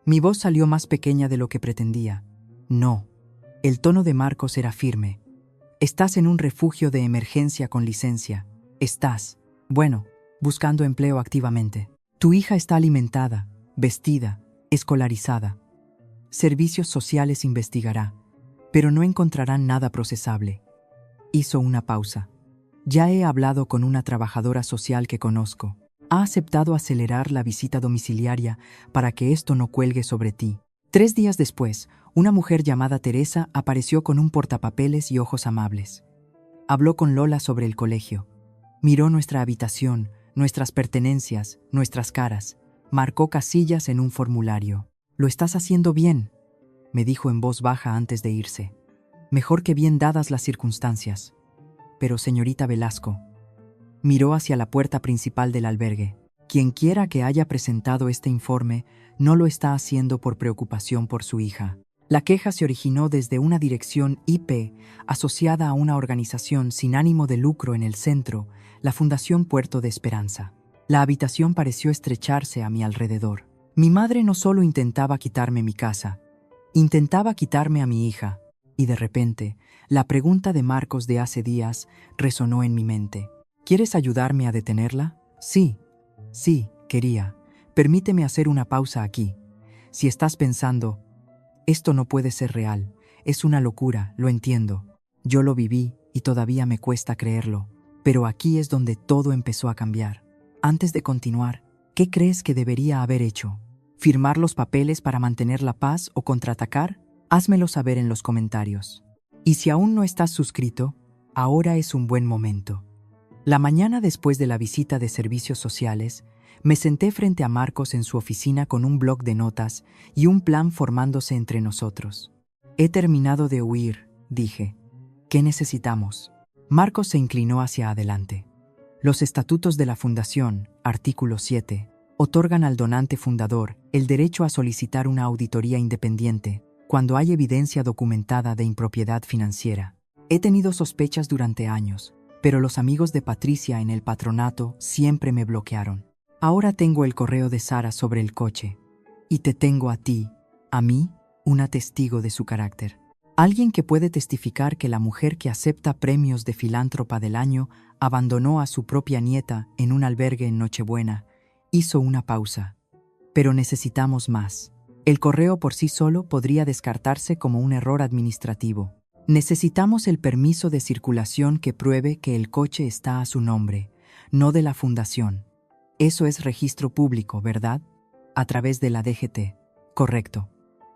Mi voz salió más pequeña de lo que pretendía. No. El tono de Marcos era firme. Estás en un refugio de emergencia con licencia. Estás, bueno, buscando empleo activamente. Tu hija está alimentada, vestida, escolarizada. Servicios sociales investigará, pero no encontrarán nada procesable. Hizo una pausa. Ya he hablado con una trabajadora social que conozco. Ha aceptado acelerar la visita domiciliaria para que esto no cuelgue sobre ti. 3 días después, una mujer llamada Teresa apareció con un portapapeles y ojos amables. Habló con Lola sobre el colegio. Miró nuestra habitación, nuestras pertenencias, nuestras caras. Marcó casillas en un formulario. «Lo estás haciendo bien», me dijo en voz baja antes de irse. «Mejor que bien dadas las circunstancias». Pero señorita Velasco, miró hacia la puerta principal del albergue. Quienquiera que haya presentado este informe no lo está haciendo por preocupación por su hija. La queja se originó desde una dirección IP asociada a una organización sin ánimo de lucro en el centro, la Fundación Puerto de Esperanza. La habitación pareció estrecharse a mi alrededor. Mi madre no solo intentaba quitarme mi casa, intentaba quitarme a mi hija. Y de repente, la pregunta de Marcos de hace días resonó en mi mente. ¿Quieres ayudarme a detenerla? Sí, quería. Permíteme hacer una pausa aquí. Si estás pensando, esto no puede ser real, es una locura, lo entiendo. Yo lo viví y todavía me cuesta creerlo. Pero aquí es donde todo empezó a cambiar. Antes de continuar, ¿qué crees que debería haber hecho? ¿Firmar los papeles para mantener la paz o contraatacar? Házmelo saber en los comentarios. Y si aún no estás suscrito, ahora es un buen momento. La mañana después de la visita de servicios sociales, me senté frente a Marcos en su oficina con un bloc de notas y un plan formándose entre nosotros. He terminado de huir, dije. ¿Qué necesitamos? Marcos se inclinó hacia adelante. Los estatutos de la Fundación, artículo 7, otorgan al donante fundador el derecho a solicitar una auditoría independiente cuando hay evidencia documentada de impropiedad financiera. He tenido sospechas durante años, pero los amigos de Patricia en el patronato siempre me bloquearon. Ahora tengo el correo de Sara sobre el coche. Y te tengo a ti, a mí, una testigo de su carácter. Alguien que puede testificar que la mujer que acepta premios de filántropa del año abandonó a su propia nieta en un albergue en Nochebuena. Hizo una pausa. Pero necesitamos más. El correo por sí solo podría descartarse como un error administrativo. Necesitamos el permiso de circulación que pruebe que el coche está a su nombre, no de la fundación. Eso es registro público, ¿verdad? A través de la DGT. Correcto.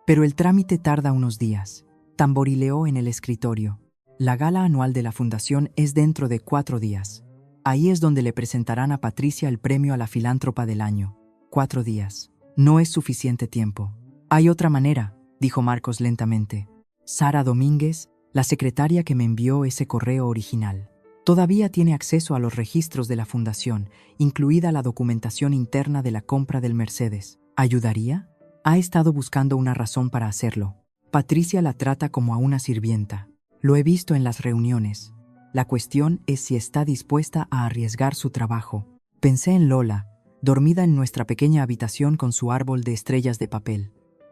Pero el trámite tarda unos días. Tamborileó en el escritorio. La gala anual de la fundación es dentro de 4 días. Ahí es donde le presentarán a Patricia el premio a la filántropa del año. 4 días. No es suficiente tiempo. Hay otra manera, dijo Marcos lentamente. Sara Domínguez, la secretaria que me envió ese correo original, todavía tiene acceso a los registros de la fundación, incluida la documentación interna de la compra del Mercedes. ¿Ayudaría? Ha estado buscando una razón para hacerlo. Patricia la trata como a una sirvienta. Lo he visto en las reuniones. La cuestión es si está dispuesta a arriesgar su trabajo. Pensé en Lola, dormida en nuestra pequeña habitación con su árbol de estrellas de papel.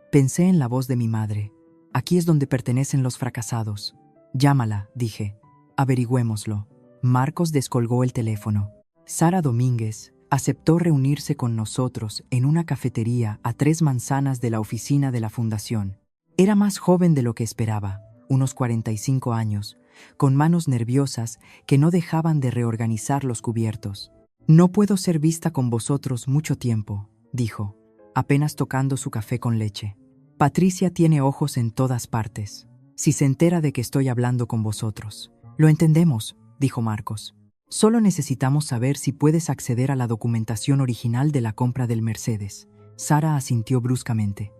Pensé en la voz de mi madre. Aquí es donde pertenecen los fracasados. Llámala, dije. Averigüémoslo. Marcos descolgó el teléfono. Sara Domínguez aceptó reunirse con nosotros en una cafetería a 3 manzanas de la oficina de la fundación. Era más joven de lo que esperaba, unos 45 años, con manos nerviosas que no dejaban de reorganizar los cubiertos. No puedo ser vista con vosotros mucho tiempo, dijo, apenas tocando su café con leche. Patricia tiene ojos en todas partes. Si se entera de que estoy hablando con vosotros. Lo entendemos, dijo Marcos. Solo necesitamos saber si puedes acceder a la documentación original de la compra del Mercedes. Sara asintió bruscamente.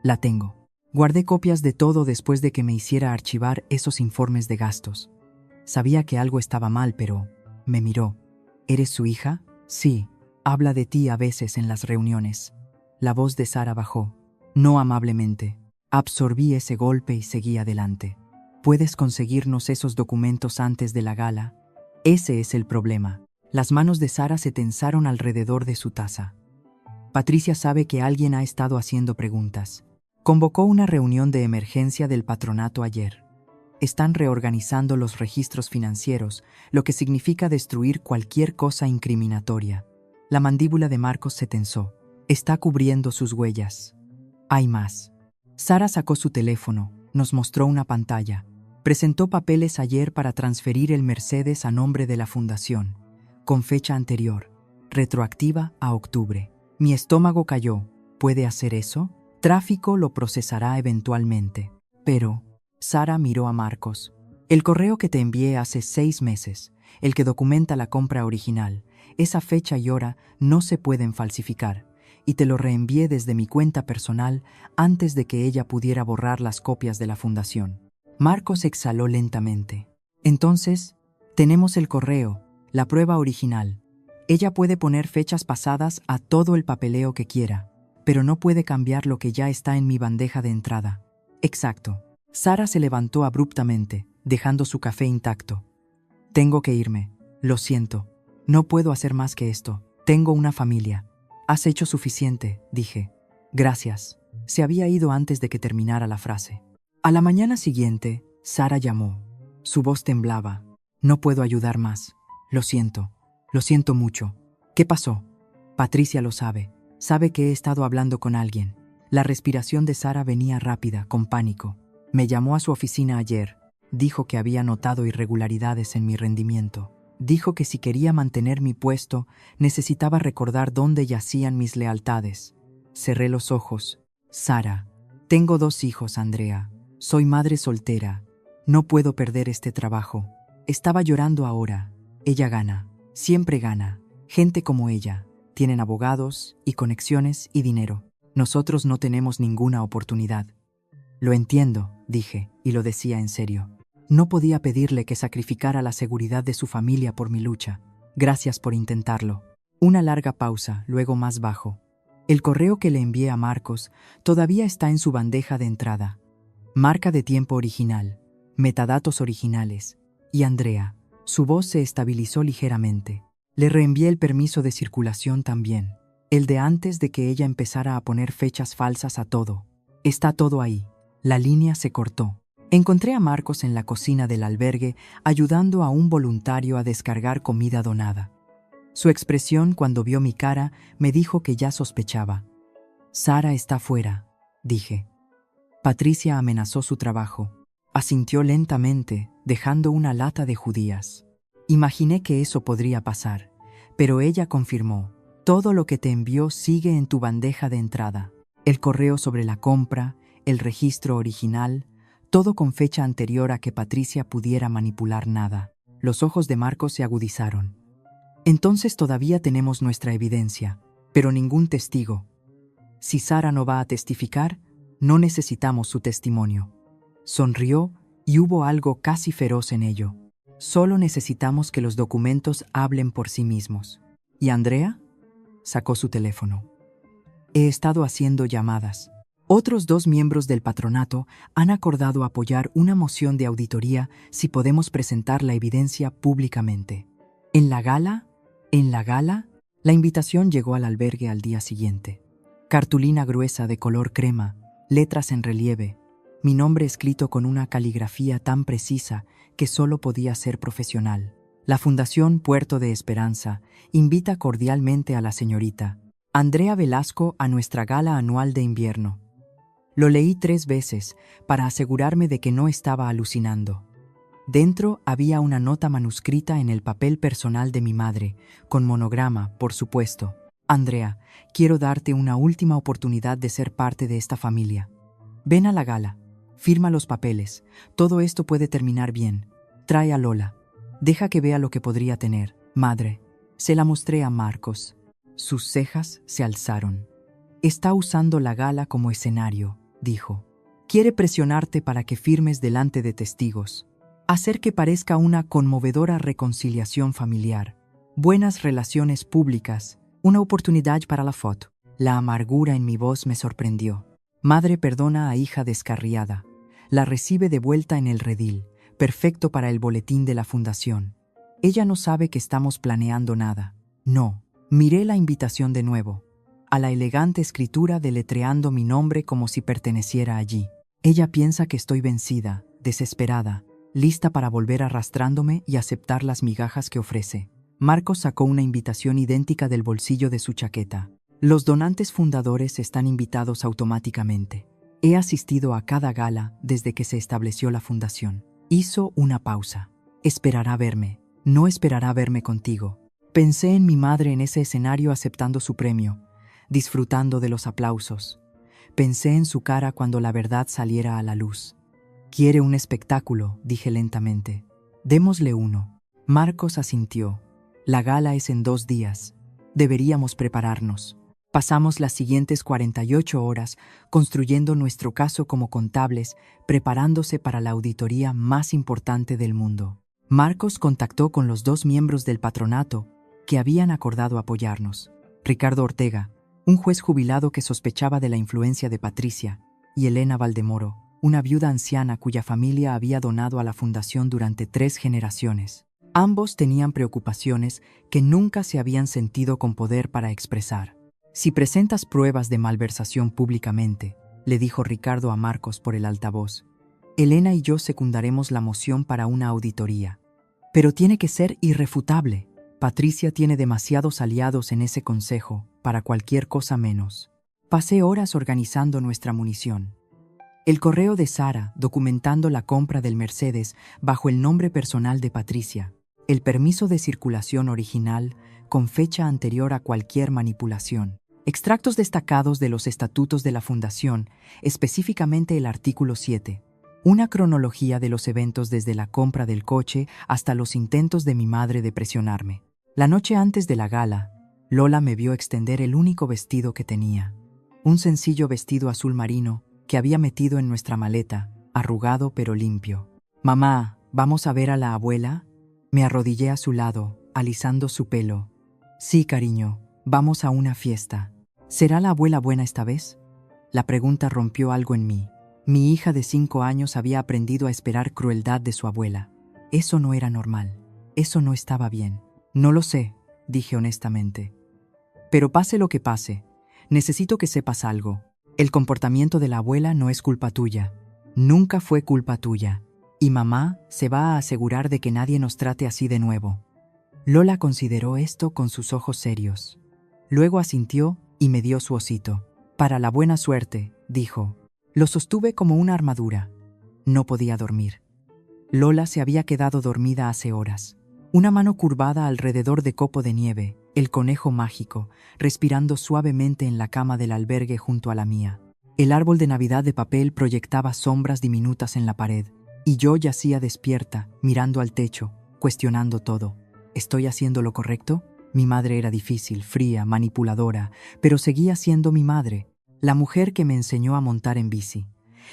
La tengo. Guardé copias de todo después de que me hiciera archivar esos informes de gastos. Sabía que algo estaba mal, pero me miró. ¿Eres su hija? Sí. Habla de ti a veces en las reuniones. La voz de Sara bajó. No amablemente. Absorbí ese golpe y seguí adelante. ¿Puedes conseguirnos esos documentos antes de la gala? Ese es el problema. Las manos de Sara se tensaron alrededor de su taza. Patricia sabe que alguien ha estado haciendo preguntas. Convocó una reunión de emergencia del patronato ayer. Están reorganizando los registros financieros, lo que significa destruir cualquier cosa incriminatoria. La mandíbula de Marcos se tensó. Está cubriendo sus huellas. Hay más. Sara sacó su teléfono, nos mostró una pantalla. Presentó papeles ayer para transferir el Mercedes a nombre de la fundación, con fecha anterior, retroactiva a octubre. Mi estómago cayó. ¿Puede hacer eso? Tráfico lo procesará eventualmente. Pero, Sara miró a Marcos. El correo que te envié hace 6 meses, el que documenta la compra original, esa fecha y hora no se pueden falsificar, y te lo reenvié desde mi cuenta personal antes de que ella pudiera borrar las copias de la fundación. Marcos exhaló lentamente. Entonces, tenemos el correo, la prueba original. Ella puede poner fechas pasadas a todo el papeleo que quiera, pero no puede cambiar lo que ya está en mi bandeja de entrada. Exacto. Sara se levantó abruptamente, dejando su café intacto. Tengo que irme. Lo siento. No puedo hacer más que esto. Tengo una familia. Has hecho suficiente, dije. Gracias. Se había ido antes de que terminara la frase. A la mañana siguiente, Sara llamó. Su voz temblaba. No puedo ayudar más. Lo siento. Lo siento mucho. ¿Qué pasó? Patricia lo sabe. Sabe que he estado hablando con alguien. La respiración de Sara venía rápida, con pánico. Me llamó a su oficina ayer. Dijo que había notado irregularidades en mi rendimiento. Dijo que si quería mantener mi puesto, necesitaba recordar dónde yacían mis lealtades. Cerré los ojos. Sara, tengo 2 hijos, Andrea. Soy madre soltera. No puedo perder este trabajo. Estaba llorando ahora. Ella gana. Siempre gana. Gente como ella. Tienen abogados y conexiones y dinero. Nosotros no tenemos ninguna oportunidad. Lo entiendo, dije, y lo decía en serio. No podía pedirle que sacrificara la seguridad de su familia por mi lucha. Gracias por intentarlo. Una larga pausa, luego más bajo. El correo que le envié a Marcos todavía está en su bandeja de entrada. Marca de tiempo original, metadatos originales. Y Andrea. Su voz se estabilizó ligeramente. Le reenvié el permiso de circulación también. El de antes de que ella empezara a poner fechas falsas a todo. Está todo ahí. La línea se cortó. Encontré a Marcos en la cocina del albergue ayudando a un voluntario a descargar comida donada. Su expresión cuando vio mi cara me dijo que ya sospechaba. Sara está fuera, dije. Patricia amenazó su trabajo. Asintió lentamente, dejando una lata de judías. Imaginé que eso podría pasar, pero ella confirmó. Todo lo que te envió sigue en tu bandeja de entrada. El correo sobre la compra, el registro original, todo con fecha anterior a que Patricia pudiera manipular nada. Los ojos de Marcos se agudizaron. Entonces todavía tenemos nuestra evidencia, pero ningún testigo. Si Sara no va a testificar, no necesitamos su testimonio. Sonrió y hubo algo casi feroz en ello. Solo necesitamos que los documentos hablen por sí mismos. ¿Y Andrea? Sacó su teléfono. He estado haciendo llamadas. Otros 2 miembros del patronato han acordado apoyar una moción de auditoría si podemos presentar la evidencia públicamente. ¿En la gala? La invitación llegó al albergue al día siguiente. Cartulina gruesa de color crema, letras en relieve, mi nombre escrito con una caligrafía tan precisa que solo podía ser profesional. La Fundación Puerto de Esperanza invita cordialmente a la señorita Andrea Velasco a nuestra gala anual de invierno. Lo leí 3 veces para asegurarme de que no estaba alucinando. Dentro había una nota manuscrita en el papel personal de mi madre, con monograma, por supuesto. Andrea, quiero darte una última oportunidad de ser parte de esta familia. Ven a la gala, firma los papeles, todo esto puede terminar bien. Trae a Lola, deja que vea lo que podría tener. Madre, se la mostré a Marcos. Sus cejas se alzaron. Está usando la gala como escenario, dijo. Quiere presionarte para que firmes delante de testigos. Hacer que parezca una conmovedora reconciliación familiar. Buenas relaciones públicas. Una oportunidad para la foto. La amargura en mi voz me sorprendió. Madre perdona a hija descarriada. La recibe de vuelta en el redil, perfecto para el boletín de la fundación. Ella no sabe que estamos planeando nada. No. Miré la invitación de nuevo. A la elegante escritura deletreando mi nombre como si perteneciera allí. Ella piensa que estoy vencida, desesperada, lista para volver arrastrándome y aceptar las migajas que ofrece. Marcos sacó una invitación idéntica del bolsillo de su chaqueta. Los donantes fundadores están invitados automáticamente. He asistido a cada gala desde que se estableció la fundación. Hizo una pausa. Esperará verme. No esperará verme contigo. Pensé en mi madre en ese escenario aceptando su premio, disfrutando de los aplausos. Pensé en su cara cuando la verdad saliera a la luz. Quiere un espectáculo, dije lentamente. Démosle uno. Marcos asintió. La gala es en 2 días. Deberíamos prepararnos. Pasamos las siguientes 48 horas construyendo nuestro caso como contables, preparándose para la auditoría más importante del mundo. Marcos contactó con los 2 miembros del patronato que habían acordado apoyarnos. Ricardo Ortega, un juez jubilado que sospechaba de la influencia de Patricia, y Elena Valdemoro, una viuda anciana cuya familia había donado a la fundación durante 3 generaciones. Ambos tenían preocupaciones que nunca se habían sentido con poder para expresar. Si presentas pruebas de malversación públicamente, le dijo Ricardo a Marcos por el altavoz, Elena y yo secundaremos la moción para una auditoría. Pero tiene que ser irrefutable. Patricia tiene demasiados aliados en ese consejo para cualquier cosa menos. Pasé horas organizando nuestra munición. El correo de Sara documentando la compra del Mercedes bajo el nombre personal de Patricia. el permiso de circulación original con fecha anterior a cualquier manipulación, extractos destacados de los estatutos de la Fundación, específicamente el artículo 7, una cronología de los eventos desde la compra del coche hasta los intentos de mi madre de presionarme. La noche antes de la gala, Lola me vio extender el único vestido que tenía, un sencillo vestido azul marino que había metido en nuestra maleta, arrugado pero limpio. «Mamá, ¿vamos a ver a la abuela?» Me arrodillé a su lado, alisando su pelo. «Sí, cariño, vamos a una fiesta». «¿Será la abuela buena esta vez?» La pregunta rompió algo en mí. Mi hija de 5 años había aprendido a esperar crueldad de su abuela. Eso no era normal. Eso no estaba bien. «No lo sé», dije honestamente. «Pero pase lo que pase, necesito que sepas algo. El comportamiento de la abuela no es culpa tuya. Nunca fue culpa tuya. Y mamá se va a asegurar de que nadie nos trate así de nuevo». Lola consideró esto con sus ojos serios. Luego asintió y me dio su osito. «Para la buena suerte», dijo. Lo sostuve como una armadura. No podía dormir. Lola se había quedado dormida hace horas. Una mano curvada alrededor de Copo de Nieve, el conejo mágico, respirando suavemente en la cama del albergue junto a la mía. El árbol de Navidad de papel proyectaba sombras diminutas en la pared, y yo yacía despierta, mirando al techo, cuestionando todo. ¿Estoy haciendo lo correcto? Mi madre era difícil, fría, manipuladora, pero seguía siendo mi madre, la mujer que me enseñó a montar en bici,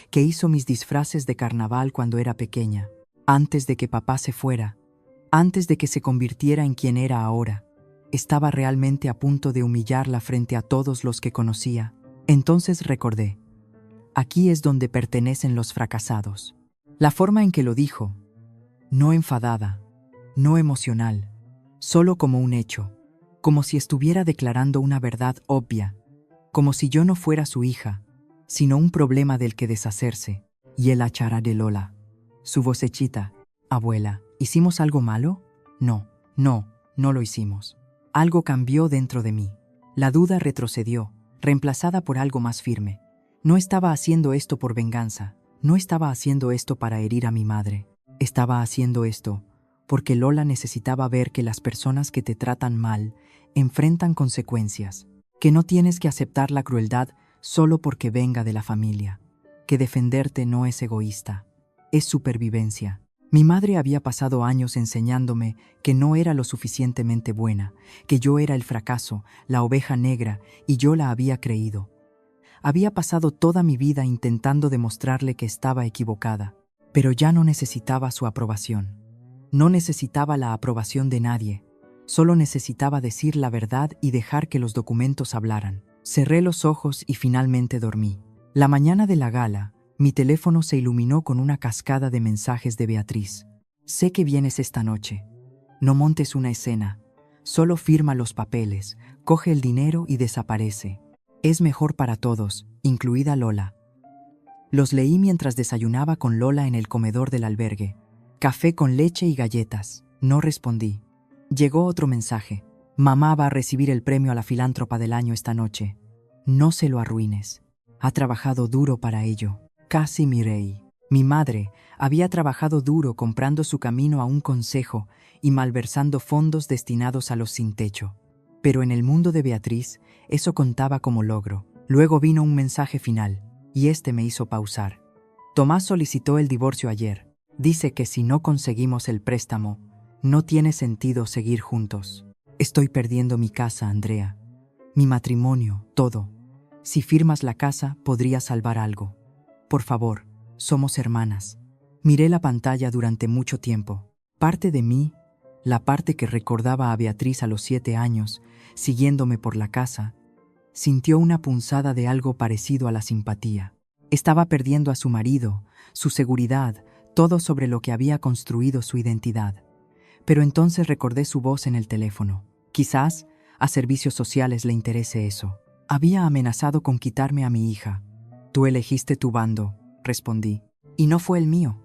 que hizo mis disfraces de carnaval cuando era pequeña, antes de que papá se fuera, antes de que se convirtiera en quien era ahora. Estaba realmente a punto de humillarla frente a todos los que conocía. Entonces recordé. Aquí es donde pertenecen los fracasados. La forma en que lo dijo, no enfadada, no emocional, solo como un hecho, como si estuviera declarando una verdad obvia, como si yo no fuera su hija, sino un problema del que deshacerse. Y el achara de Lola. Su vocecita, «Abuela, ¿hicimos algo malo?» No lo hicimos. Algo cambió dentro de mí. La duda retrocedió, reemplazada por algo más firme. No estaba haciendo esto por venganza, no estaba haciendo esto para herir a mi madre. Estaba haciendo esto porque Lola necesitaba ver que las personas que te tratan mal enfrentan consecuencias, que no tienes que aceptar la crueldad solo porque venga de la familia, que defenderte no es egoísta, es supervivencia. Mi madre había pasado años enseñándome que no era lo suficientemente buena, que yo era el fracaso, la oveja negra, y yo la había creído. Había pasado toda mi vida intentando demostrarle que estaba equivocada, pero ya no necesitaba su aprobación. No necesitaba la aprobación de nadie, solo necesitaba decir la verdad y dejar que los documentos hablaran. Cerré los ojos y finalmente dormí. La mañana de la gala, mi teléfono se iluminó con una cascada de mensajes de Beatriz. «Sé que vienes esta noche. No montes una escena. Solo firma los papeles, coge el dinero y desaparece. Es mejor para todos, incluida Lola». Los leí mientras desayunaba con Lola en el comedor del albergue. Café con leche y galletas. No respondí. Llegó otro mensaje. «Mamá va a recibir el premio a la filántropa del año esta noche. No se lo arruines. Ha trabajado duro para ello». Casi mi rey. Mi madre había trabajado duro comprando su camino a un consejo y malversando fondos destinados a los sin techo. Pero en el mundo de Beatriz, eso contaba como logro. Luego vino un mensaje final, y este me hizo pausar. «Tomás solicitó el divorcio ayer. Dice que si no conseguimos el préstamo, no tiene sentido seguir juntos. Estoy perdiendo mi casa, Andrea. Mi matrimonio, todo. Si firmas la casa, podría salvar algo. Por favor, somos hermanas». Miré la pantalla durante mucho tiempo. Parte de mí, la parte que recordaba a Beatriz a los 7 años, siguiéndome por la casa, sintió una punzada de algo parecido a la simpatía. Estaba perdiendo a su marido, su seguridad, todo sobre lo que había construido su identidad. Pero entonces recordé su voz en el teléfono. Quizás a servicios sociales le interese eso. Había amenazado con quitarme a mi hija. «Tú elegiste tu bando», respondí, «y no fue el mío».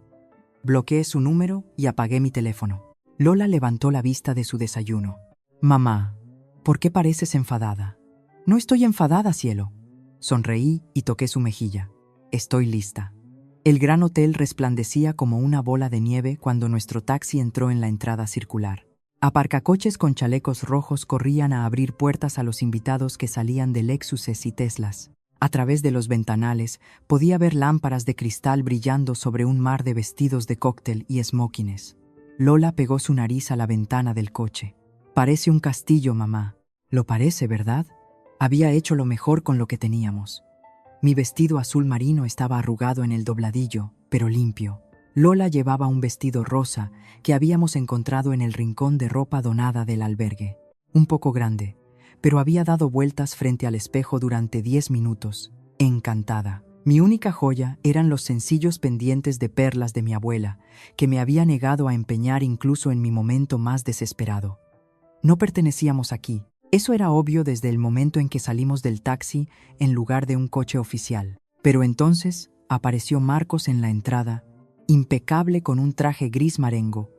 Bloqueé su número y apagué mi teléfono. Lola levantó la vista de su desayuno. «Mamá, ¿por qué pareces enfadada?» «No estoy enfadada, cielo». Sonreí y toqué su mejilla. «Estoy lista». El gran hotel resplandecía como una bola de nieve cuando nuestro taxi entró en la entrada circular. Aparcacoches con chalecos rojos corrían a abrir puertas a los invitados que salían de Lexuses y Teslas. A través de los ventanales podía ver lámparas de cristal brillando sobre un mar de vestidos de cóctel y smokines. Lola pegó su nariz a la ventana del coche. «Parece un castillo, mamá». «Lo parece, ¿verdad?» Había hecho lo mejor con lo que teníamos. Mi vestido azul marino estaba arrugado en el dobladillo, pero limpio. Lola llevaba un vestido rosa que habíamos encontrado en el rincón de ropa donada del albergue. Un poco grande, pero había dado vueltas frente al espejo durante 10 minutos, encantada. Mi única joya eran los sencillos pendientes de perlas de mi abuela, que me había negado a empeñar incluso en mi momento más desesperado. No pertenecíamos aquí. Eso era obvio desde el momento en que salimos del taxi en lugar de un coche oficial. Pero entonces apareció Marcos en la entrada, impecable con un traje gris marengo,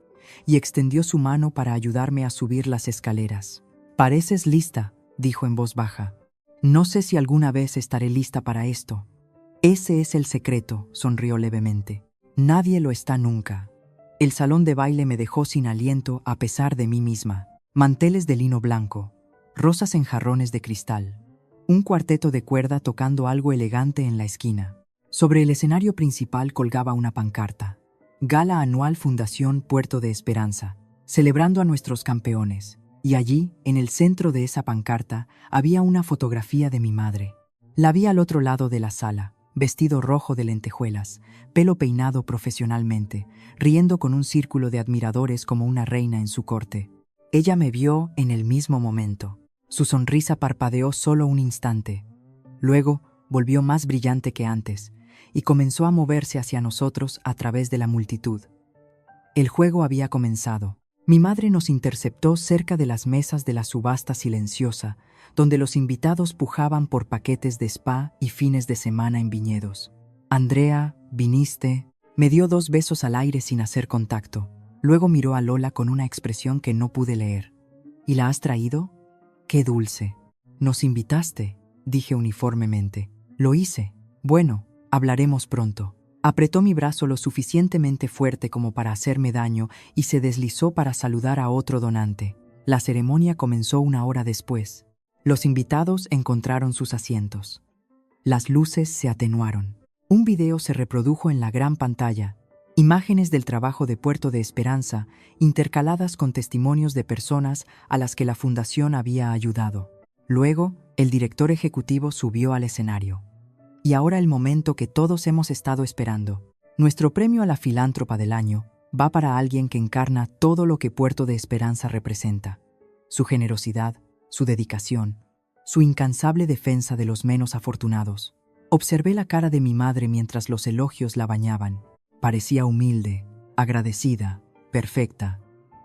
y extendió su mano para ayudarme a subir las escaleras. «Pareces lista», dijo en voz baja. «No sé si alguna vez estaré lista para esto». «Ese es el secreto», sonrió levemente. «Nadie lo está nunca». El salón de baile me dejó sin aliento a pesar de mí misma. Manteles de lino blanco, rosas en jarrones de cristal, un cuarteto de cuerda tocando algo elegante en la esquina. Sobre el escenario principal colgaba una pancarta: «Gala Anual Fundación Puerto de Esperanza, celebrando a nuestros campeones». Y allí, en el centro de esa pancarta, había una fotografía de mi madre. La vi al otro lado de la sala, vestido rojo de lentejuelas, pelo peinado profesionalmente, riendo con un círculo de admiradores como una reina en su corte. Ella me vio en el mismo momento. Su sonrisa parpadeó solo un instante. Luego volvió más brillante que antes y comenzó a moverse hacia nosotros a través de la multitud. El juego había comenzado. Mi madre nos interceptó cerca de las mesas de la subasta silenciosa, donde los invitados pujaban por paquetes de spa y fines de semana en viñedos. «Andrea, viniste». Me dio 2 besos al aire sin hacer contacto. Luego miró a Lola con una expresión que no pude leer. «¿Y la has traído? ¡Qué dulce!». «Nos invitaste», dije uniformemente. «Lo hice». «Bueno, hablaremos pronto». Apretó mi brazo lo suficientemente fuerte como para hacerme daño y se deslizó para saludar a otro donante. La ceremonia comenzó 1 hora después. Los invitados encontraron sus asientos. Las luces se atenuaron. Un video se reprodujo en la gran pantalla. Imágenes del trabajo de Puerto de Esperanza, intercaladas con testimonios de personas a las que la fundación había ayudado. Luego, el director ejecutivo subió al escenario. Y ahora el momento que todos hemos estado esperando. Nuestro premio a la filántropa del año va para alguien que encarna todo lo que Puerto de Esperanza representa. Su generosidad, su dedicación, su incansable defensa de los menos afortunados. Observé la cara de mi madre mientras los elogios la bañaban. Parecía humilde, agradecida, perfecta.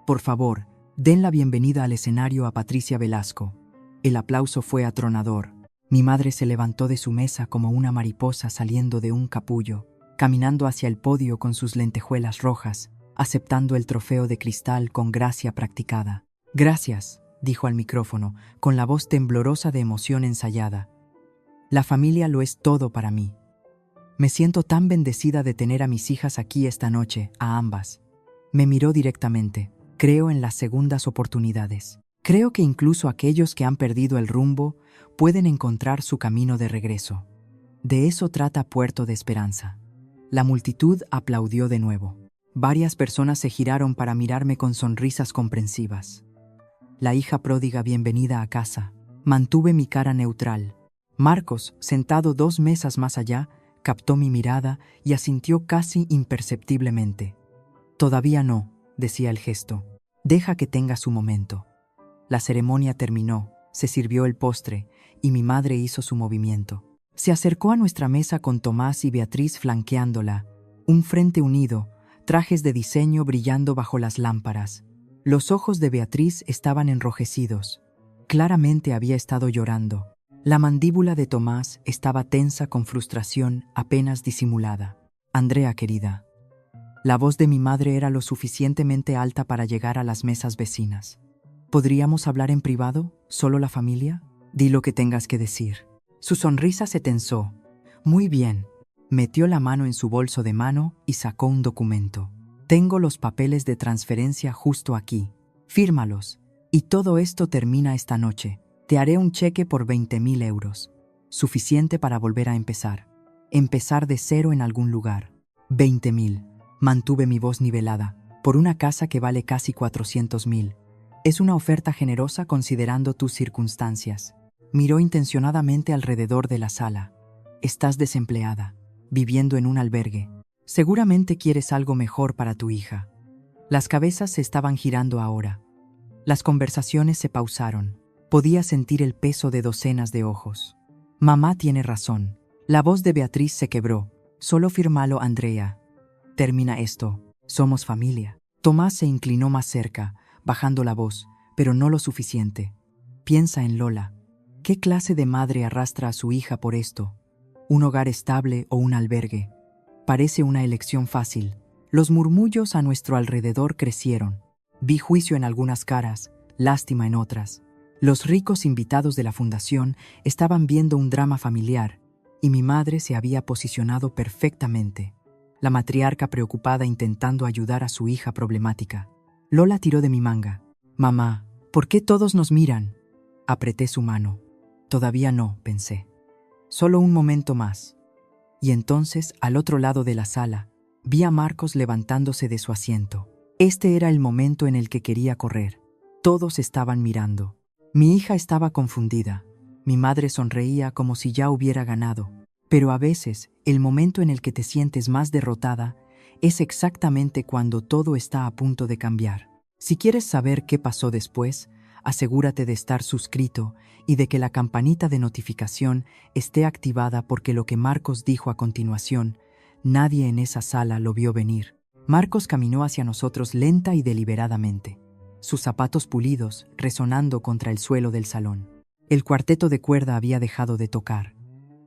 «Por favor, den la bienvenida al escenario a Patricia Velasco». El aplauso fue atronador. Mi madre se levantó de su mesa como una mariposa saliendo de un capullo, caminando hacia el podio con sus lentejuelas rojas, aceptando el trofeo de cristal con gracia practicada. «Gracias», dijo al micrófono, con la voz temblorosa de emoción ensayada. «La familia lo es todo para mí. Me siento tan bendecida de tener a mis hijas aquí esta noche, a ambas». Me miró directamente. «Creo en las segundas oportunidades. Creo que incluso aquellos que han perdido el rumbo pueden encontrar su camino de regreso. De eso trata Puerto de Esperanza». La multitud aplaudió de nuevo. Varias personas se giraron para mirarme con sonrisas comprensivas. La hija pródiga bienvenida a casa. Mantuve mi cara neutral. Marcos, sentado 2 mesas más allá, captó mi mirada y asintió casi imperceptiblemente. «Todavía no», decía el gesto. «Deja que tenga su momento». La ceremonia terminó, se sirvió el postre y mi madre hizo su movimiento. Se acercó a nuestra mesa con Tomás y Beatriz flanqueándola, un frente unido, trajes de diseño brillando bajo las lámparas. Los ojos de Beatriz estaban enrojecidos. Claramente había estado llorando. La mandíbula de Tomás estaba tensa con frustración apenas disimulada. «Andrea, querida». La voz de mi madre era lo suficientemente alta para llegar a las mesas vecinas. «¿Podríamos hablar en privado? ¿Solo la familia?» «Di lo que tengas que decir». Su sonrisa se tensó. «Muy bien. Metió la mano en su bolso de mano y sacó un documento. Tengo los papeles de transferencia justo aquí. Fírmalos. Y todo esto termina esta noche. Te haré un cheque por 20.000 euros. Suficiente para volver a empezar. Empezar de cero en algún lugar. 20.000. Mantuve mi voz nivelada. Por una casa que vale casi 400.000. Es una oferta generosa considerando tus circunstancias. Miró intencionadamente alrededor de la sala. Estás desempleada, viviendo en un albergue. Seguramente quieres algo mejor para tu hija. Las cabezas se estaban girando ahora. Las conversaciones se pausaron. Podía sentir el peso de docenas de ojos. Mamá tiene razón. La voz de Beatriz se quebró. Solo fírmalo, Andrea. Termina esto. Somos familia. Tomás se inclinó más cerca, bajando la voz, pero no lo suficiente. Piensa en Lola. ¿Qué clase de madre arrastra a su hija por esto? ¿Un hogar estable o un albergue? Parece una elección fácil. Los murmullos a nuestro alrededor crecieron. Vi juicio en algunas caras, lástima en otras. Los ricos invitados de la fundación estaban viendo un drama familiar, y mi madre se había posicionado perfectamente. La matriarca preocupada intentando ayudar a su hija problemática. Lola tiró de mi manga. Mamá, ¿por qué todos nos miran? Apreté su mano. Todavía no, pensé. Solo un momento más. Y entonces, al otro lado de la sala, vi a Marcos levantándose de su asiento. Este era el momento en el que quería correr. Todos estaban mirando. Mi hija estaba confundida. Mi madre sonreía como si ya hubiera ganado. Pero a veces, el momento en el que te sientes más derrotada es exactamente cuando todo está a punto de cambiar. Si quieres saber qué pasó después, asegúrate de estar suscrito y de que la campanita de notificación esté activada, porque lo que Marcos dijo a continuación, nadie en esa sala lo vio venir. Marcos caminó hacia nosotros lenta y deliberadamente, sus zapatos pulidos resonando contra el suelo del salón. El cuarteto de cuerda había dejado de tocar.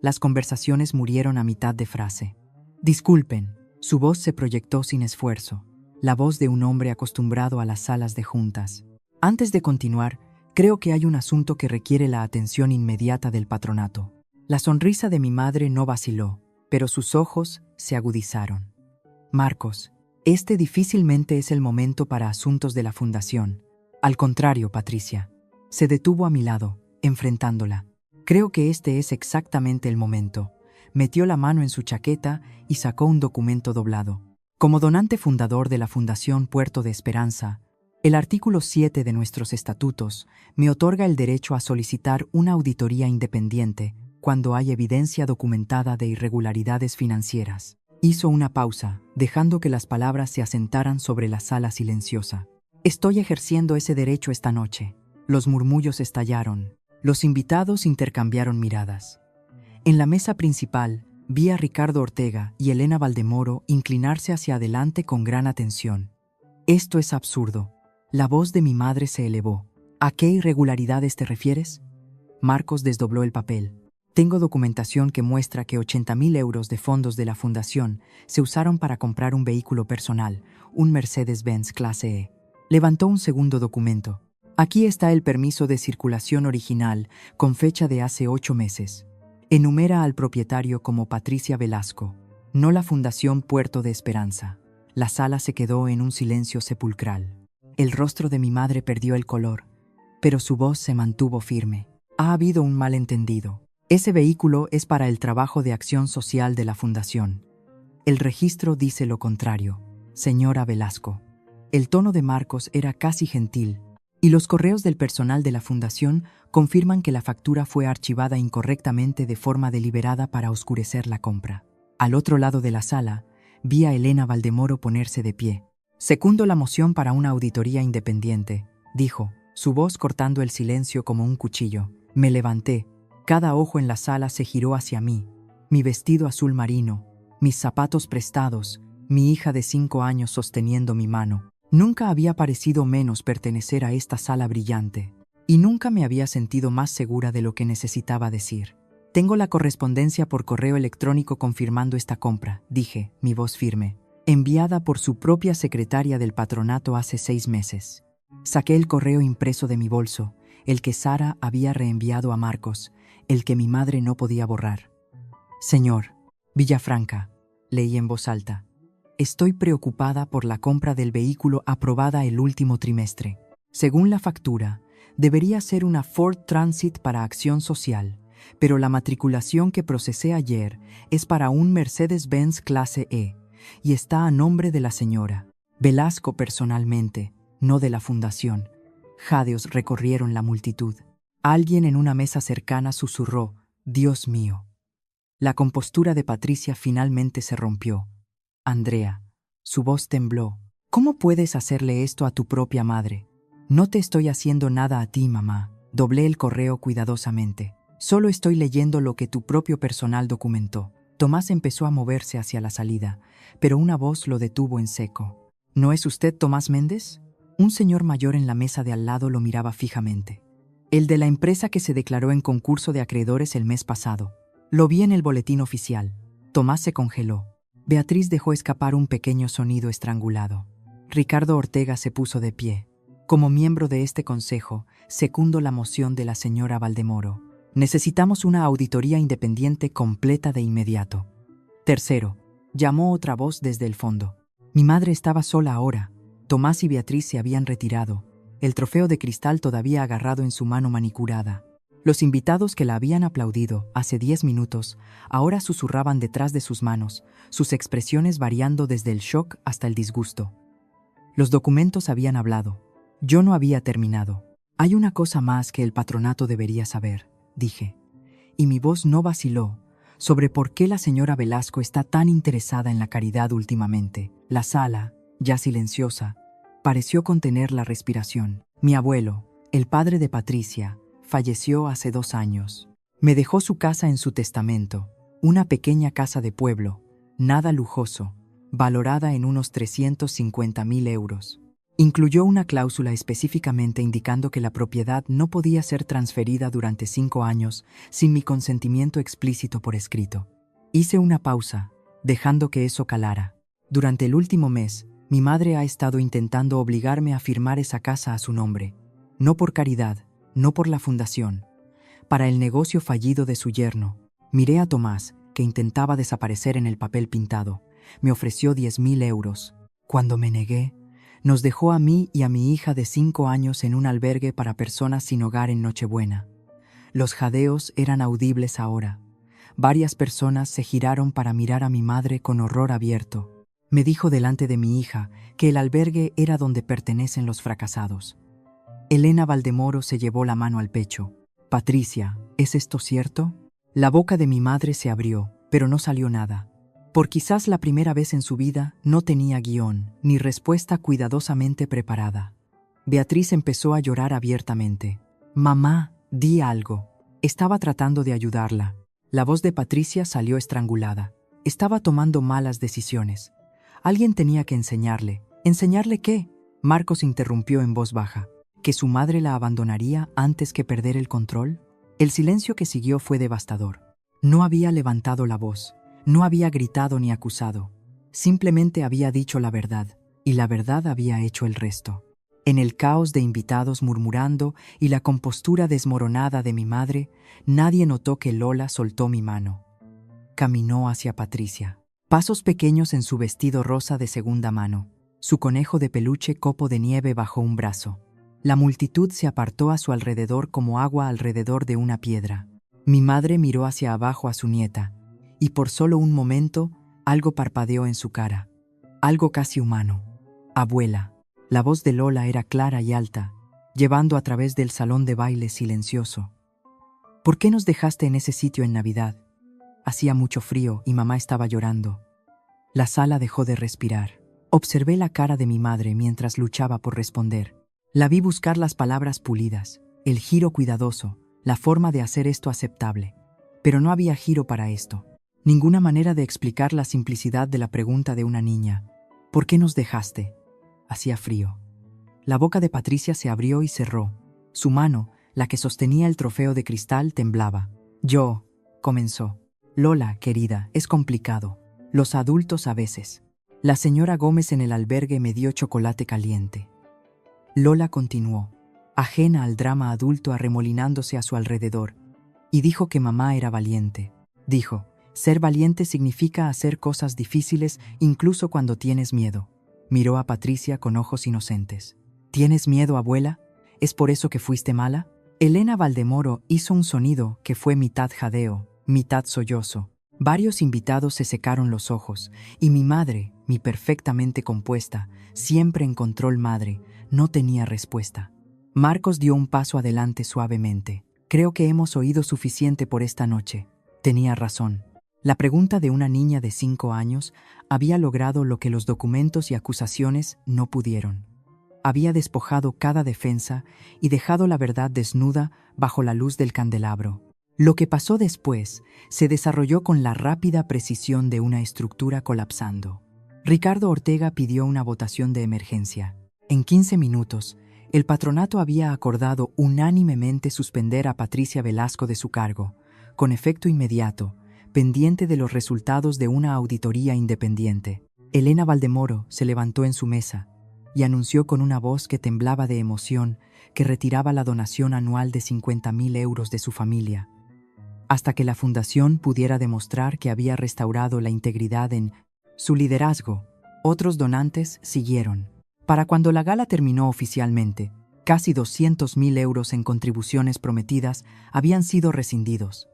Las conversaciones murieron a mitad de frase. Disculpen, su voz se proyectó sin esfuerzo, la voz de un hombre acostumbrado a las salas de juntas. Antes de continuar, creo que hay un asunto que requiere la atención inmediata del patronato. La sonrisa de mi madre no vaciló, pero sus ojos se agudizaron. Marcos, este difícilmente es el momento para asuntos de la fundación. Al contrario, Patricia. Se detuvo a mi lado, enfrentándola. Creo que este es exactamente el momento. Metió la mano en su chaqueta y sacó un documento doblado. Como donante fundador de la Fundación Puerto de Esperanza, el artículo 7 de nuestros estatutos me otorga el derecho a solicitar una auditoría independiente cuando hay evidencia documentada de irregularidades financieras. Hizo una pausa, dejando que las palabras se asentaran sobre la sala silenciosa. Estoy ejerciendo ese derecho esta noche. Los murmullos estallaron. Los invitados intercambiaron miradas. En la mesa principal, vi a Ricardo Ortega y Elena Valdemoro inclinarse hacia adelante con gran atención. Esto es absurdo. La voz de mi madre se elevó. ¿A qué irregularidades te refieres? Marcos desdobló el papel. Tengo documentación que muestra que 80.000 euros de fondos de la fundación se usaron para comprar un vehículo personal, un Mercedes-Benz clase E. Levantó un segundo documento. Aquí está el permiso de circulación original, con fecha de hace 8 meses. Enumera al propietario como Patricia Velasco, no la Fundación Puerto de Esperanza. La sala se quedó en un silencio sepulcral. El rostro de mi madre perdió el color, pero su voz se mantuvo firme. Ha habido un malentendido. Ese vehículo es para el trabajo de acción social de la fundación. El registro dice lo contrario, señora Velasco. El tono de Marcos era casi gentil, y los correos del personal de la fundación confirman que la factura fue archivada incorrectamente de forma deliberada para oscurecer la compra. Al otro lado de la sala, vi a Elena Valdemoro ponerse de pie. Secundo la moción para una auditoría independiente, dijo, su voz cortando el silencio como un cuchillo. Me levanté. Cada ojo en la sala se giró hacia mí. Mi vestido azul marino, mis zapatos prestados, mi hija de 5 años sosteniendo mi mano. Nunca había parecido menos pertenecer a esta sala brillante, y nunca me había sentido más segura de lo que necesitaba decir. Tengo la correspondencia por correo electrónico confirmando esta compra, dije, mi voz firme, enviada por su propia secretaria del patronato hace 6 meses. Saqué el correo impreso de mi bolso, el que Sara había reenviado a Marcos, el que mi madre no podía borrar. Señor, Villafranca, leí en voz alta. Estoy preocupada por la compra del vehículo aprobada el último trimestre. Según la factura, debería ser una Ford Transit para acción social, pero la matriculación que procesé ayer es para un Mercedes-Benz clase E y está a nombre de la señora Velasco personalmente, no de la fundación. Jadeos recorrieron la multitud. Alguien en una mesa cercana susurró: «Dios mío». La compostura de Patricia finalmente se rompió. «Andrea». Su voz tembló. «¿Cómo puedes hacerle esto a tu propia madre?» «No te estoy haciendo nada a ti, mamá». Doblé el correo cuidadosamente. «Solo estoy leyendo lo que tu propio personal documentó». Tomás empezó a moverse hacia la salida, pero una voz lo detuvo en seco. «¿No es usted Tomás Méndez?» Un señor mayor en la mesa de al lado lo miraba fijamente. «El de la empresa que se declaró en concurso de acreedores el mes pasado. Lo vi en el boletín oficial». Tomás se congeló. Beatriz dejó escapar un pequeño sonido estrangulado. Ricardo Ortega se puso de pie. «Como miembro de este consejo, secundo la moción de la señora Valdemoro. Necesitamos una auditoría independiente completa de inmediato». Tercero, llamó otra voz desde el fondo. Mi madre estaba sola ahora. Tomás y Beatriz se habían retirado, el trofeo de cristal todavía agarrado en su mano manicurada. Los invitados que la habían aplaudido hace 10 minutos ahora susurraban detrás de sus manos, sus expresiones variando desde el shock hasta el disgusto. Los documentos habían hablado. Yo no había terminado. «Hay una cosa más que el patronato debería saber», dije. Y mi voz no vaciló sobre por qué la señora Velasco está tan interesada en la caridad últimamente. La sala, ya silenciosa, pareció contener la respiración. Mi abuelo, el padre de Patricia, falleció hace 2 años. Me dejó su casa en su testamento, una pequeña casa de pueblo, nada lujoso, valorada en unos 350.000 euros. Incluyó una cláusula específicamente indicando que la propiedad no podía ser transferida durante 5 años sin mi consentimiento explícito por escrito. Hice una pausa, dejando que eso calara. Durante el último mes, mi madre ha estado intentando obligarme a firmar esa casa a su nombre, no por caridad, no por la fundación, para el negocio fallido de su yerno. Miré a Tomás, que intentaba desaparecer en el papel pintado. Me ofreció 10.000 euros. Cuando me negué, nos dejó a mí y a mi hija de 5 años en un albergue para personas sin hogar en Nochebuena. Los jadeos eran audibles ahora. Varias personas se giraron para mirar a mi madre con horror abierto. Me dijo delante de mi hija que el albergue era donde pertenecen los fracasados. Elena Valdemoro se llevó la mano al pecho. «Patricia, ¿es esto cierto?» La boca de mi madre se abrió, pero no salió nada. Por quizás la primera vez en su vida no tenía guión ni respuesta cuidadosamente preparada. Beatriz empezó a llorar abiertamente. «Mamá, di algo». Estaba tratando de ayudarla. La voz de Patricia salió estrangulada. Estaba tomando malas decisiones. Alguien tenía que enseñarle. ¿Enseñarle qué? Marcos interrumpió en voz baja. ¿Que su madre la abandonaría antes que perder el control? El silencio que siguió fue devastador. No había levantado la voz, no había gritado ni acusado. Simplemente había dicho la verdad, y la verdad había hecho el resto. En el caos de invitados murmurando y la compostura desmoronada de mi madre, nadie notó que Lola soltó mi mano. Caminó hacia Patricia. Pasos pequeños en su vestido rosa de segunda mano, su conejo de peluche copo de nieve bajo un brazo. La multitud se apartó a su alrededor como agua alrededor de una piedra. Mi madre miró hacia abajo a su nieta, y por solo un momento, algo parpadeó en su cara. Algo casi humano. «Abuela». La voz de Lola era clara y alta, llevando a través del salón de baile silencioso. «¿Por qué nos dejaste en ese sitio en Navidad? Hacía mucho frío y mamá estaba llorando». La sala dejó de respirar. Observé la cara de mi madre mientras luchaba por responder. La vi buscar las palabras pulidas, el giro cuidadoso, la forma de hacer esto aceptable. Pero no había giro para esto. Ninguna manera de explicar la simplicidad de la pregunta de una niña. «¿Por qué nos dejaste?» Hacía frío. La boca de Patricia se abrió y cerró. Su mano, la que sostenía el trofeo de cristal, temblaba. «Yo», comenzó. «Lola, querida, es complicado. Los adultos a veces. La señora Gómez en el albergue me dio chocolate caliente». Lola continuó, ajena al drama adulto arremolinándose a su alrededor, y dijo que mamá era valiente. Dijo, Ser valiente significa hacer cosas difíciles incluso cuando tienes miedo. Miró a Patricia con ojos inocentes. ¿Tienes miedo, abuela? ¿Es por eso que fuiste mala? Elena Valdemoro hizo un sonido que fue mitad jadeo, mitad sollozo. Varios invitados se secaron los ojos, y mi madre, mi perfectamente compuesta, siempre en control madre, no tenía respuesta. Marcos dio un paso adelante suavemente. Creo que hemos oído suficiente por esta noche. Tenía razón. La pregunta de una niña de 5 años había logrado lo que los documentos y acusaciones no pudieron. Había despojado cada defensa y dejado la verdad desnuda bajo la luz del candelabro. Lo que pasó después se desarrolló con la rápida precisión de una estructura colapsando. Ricardo Ortega pidió una votación de emergencia. En 15 minutos, el patronato había acordado unánimemente suspender a Patricia Velasco de su cargo, con efecto inmediato, pendiente de los resultados de una auditoría independiente. Elena Valdemoro se levantó en su mesa y anunció con una voz que temblaba de emoción que retiraba la donación anual de 50.000 euros de su familia, hasta que la fundación pudiera demostrar que había restaurado la integridad en su liderazgo. Otros donantes siguieron. Para cuando la gala terminó oficialmente, casi 200.000 euros en contribuciones prometidas habían sido rescindidos.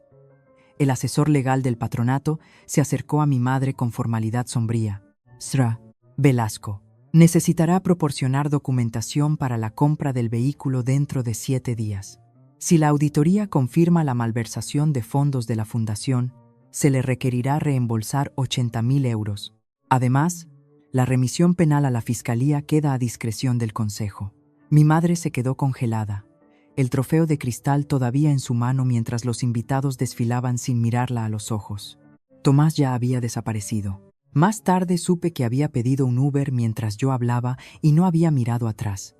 El asesor legal del patronato se acercó a mi madre con formalidad sombría. Sra. Velasco necesitará proporcionar documentación para la compra del vehículo dentro de 7 días. Si la auditoría confirma la malversación de fondos de la fundación, se le requerirá reembolsar 80.000 euros. Además, la remisión penal a la Fiscalía queda a discreción del Consejo. Mi madre se quedó congelada, el trofeo de cristal todavía en su mano mientras los invitados desfilaban sin mirarla a los ojos. Tomás ya había desaparecido. Más tarde supe que había pedido un Uber mientras yo hablaba y no había mirado atrás.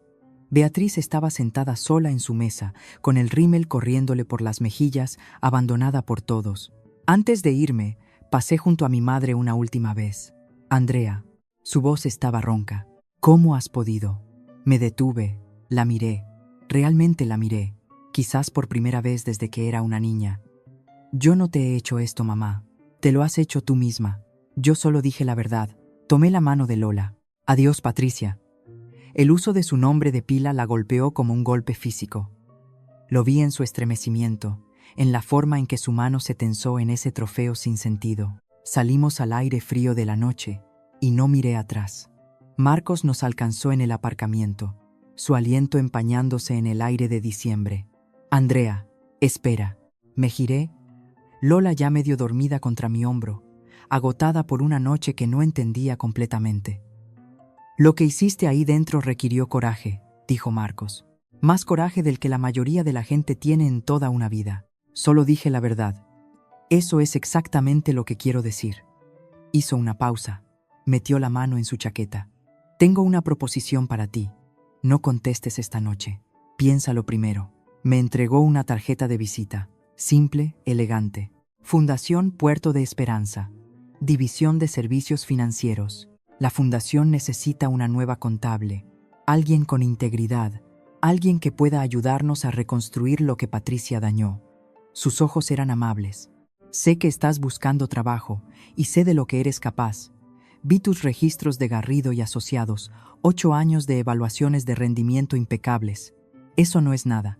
Beatriz estaba sentada sola en su mesa, con el rímel corriéndole por las mejillas, abandonada por todos. Antes de irme, pasé junto a mi madre una última vez. Andrea. Su voz estaba ronca. ¿Cómo has podido? Me detuve, la miré. Realmente la miré, quizás por primera vez desde que era una niña. Yo no te he hecho esto, mamá. Te lo has hecho tú misma. Yo solo dije la verdad. Tomé la mano de Lola. Adiós, Patricia. El uso de su nombre de pila la golpeó como un golpe físico. Lo vi en su estremecimiento, en la forma en que su mano se tensó en ese trofeo sin sentido. Salimos al aire frío de la noche, y no miré atrás. Marcos nos alcanzó en el aparcamiento, su aliento empañándose en el aire de diciembre. Andrea, espera. Me giré. Lola ya medio dormida contra mi hombro, agotada por una noche que no entendía completamente. Lo que hiciste ahí dentro requirió coraje, dijo Marcos. Más coraje del que la mayoría de la gente tiene en toda una vida. Solo dije la verdad. Eso es exactamente lo que quiero decir. Hizo una pausa. Metió la mano en su chaqueta. Tengo una proposición para ti. No contestes esta noche. Piénsalo primero. Me entregó una tarjeta de visita. Simple, elegante. Fundación Puerto de Esperanza. División de Servicios Financieros. La fundación necesita una nueva contable. Alguien con integridad. Alguien que pueda ayudarnos a reconstruir lo que Patricia dañó. Sus ojos eran amables. Sé que estás buscando trabajo y sé de lo que eres capaz. Vi tus registros de Garrido y Asociados, 8 años de evaluaciones de rendimiento impecables. Eso no es nada.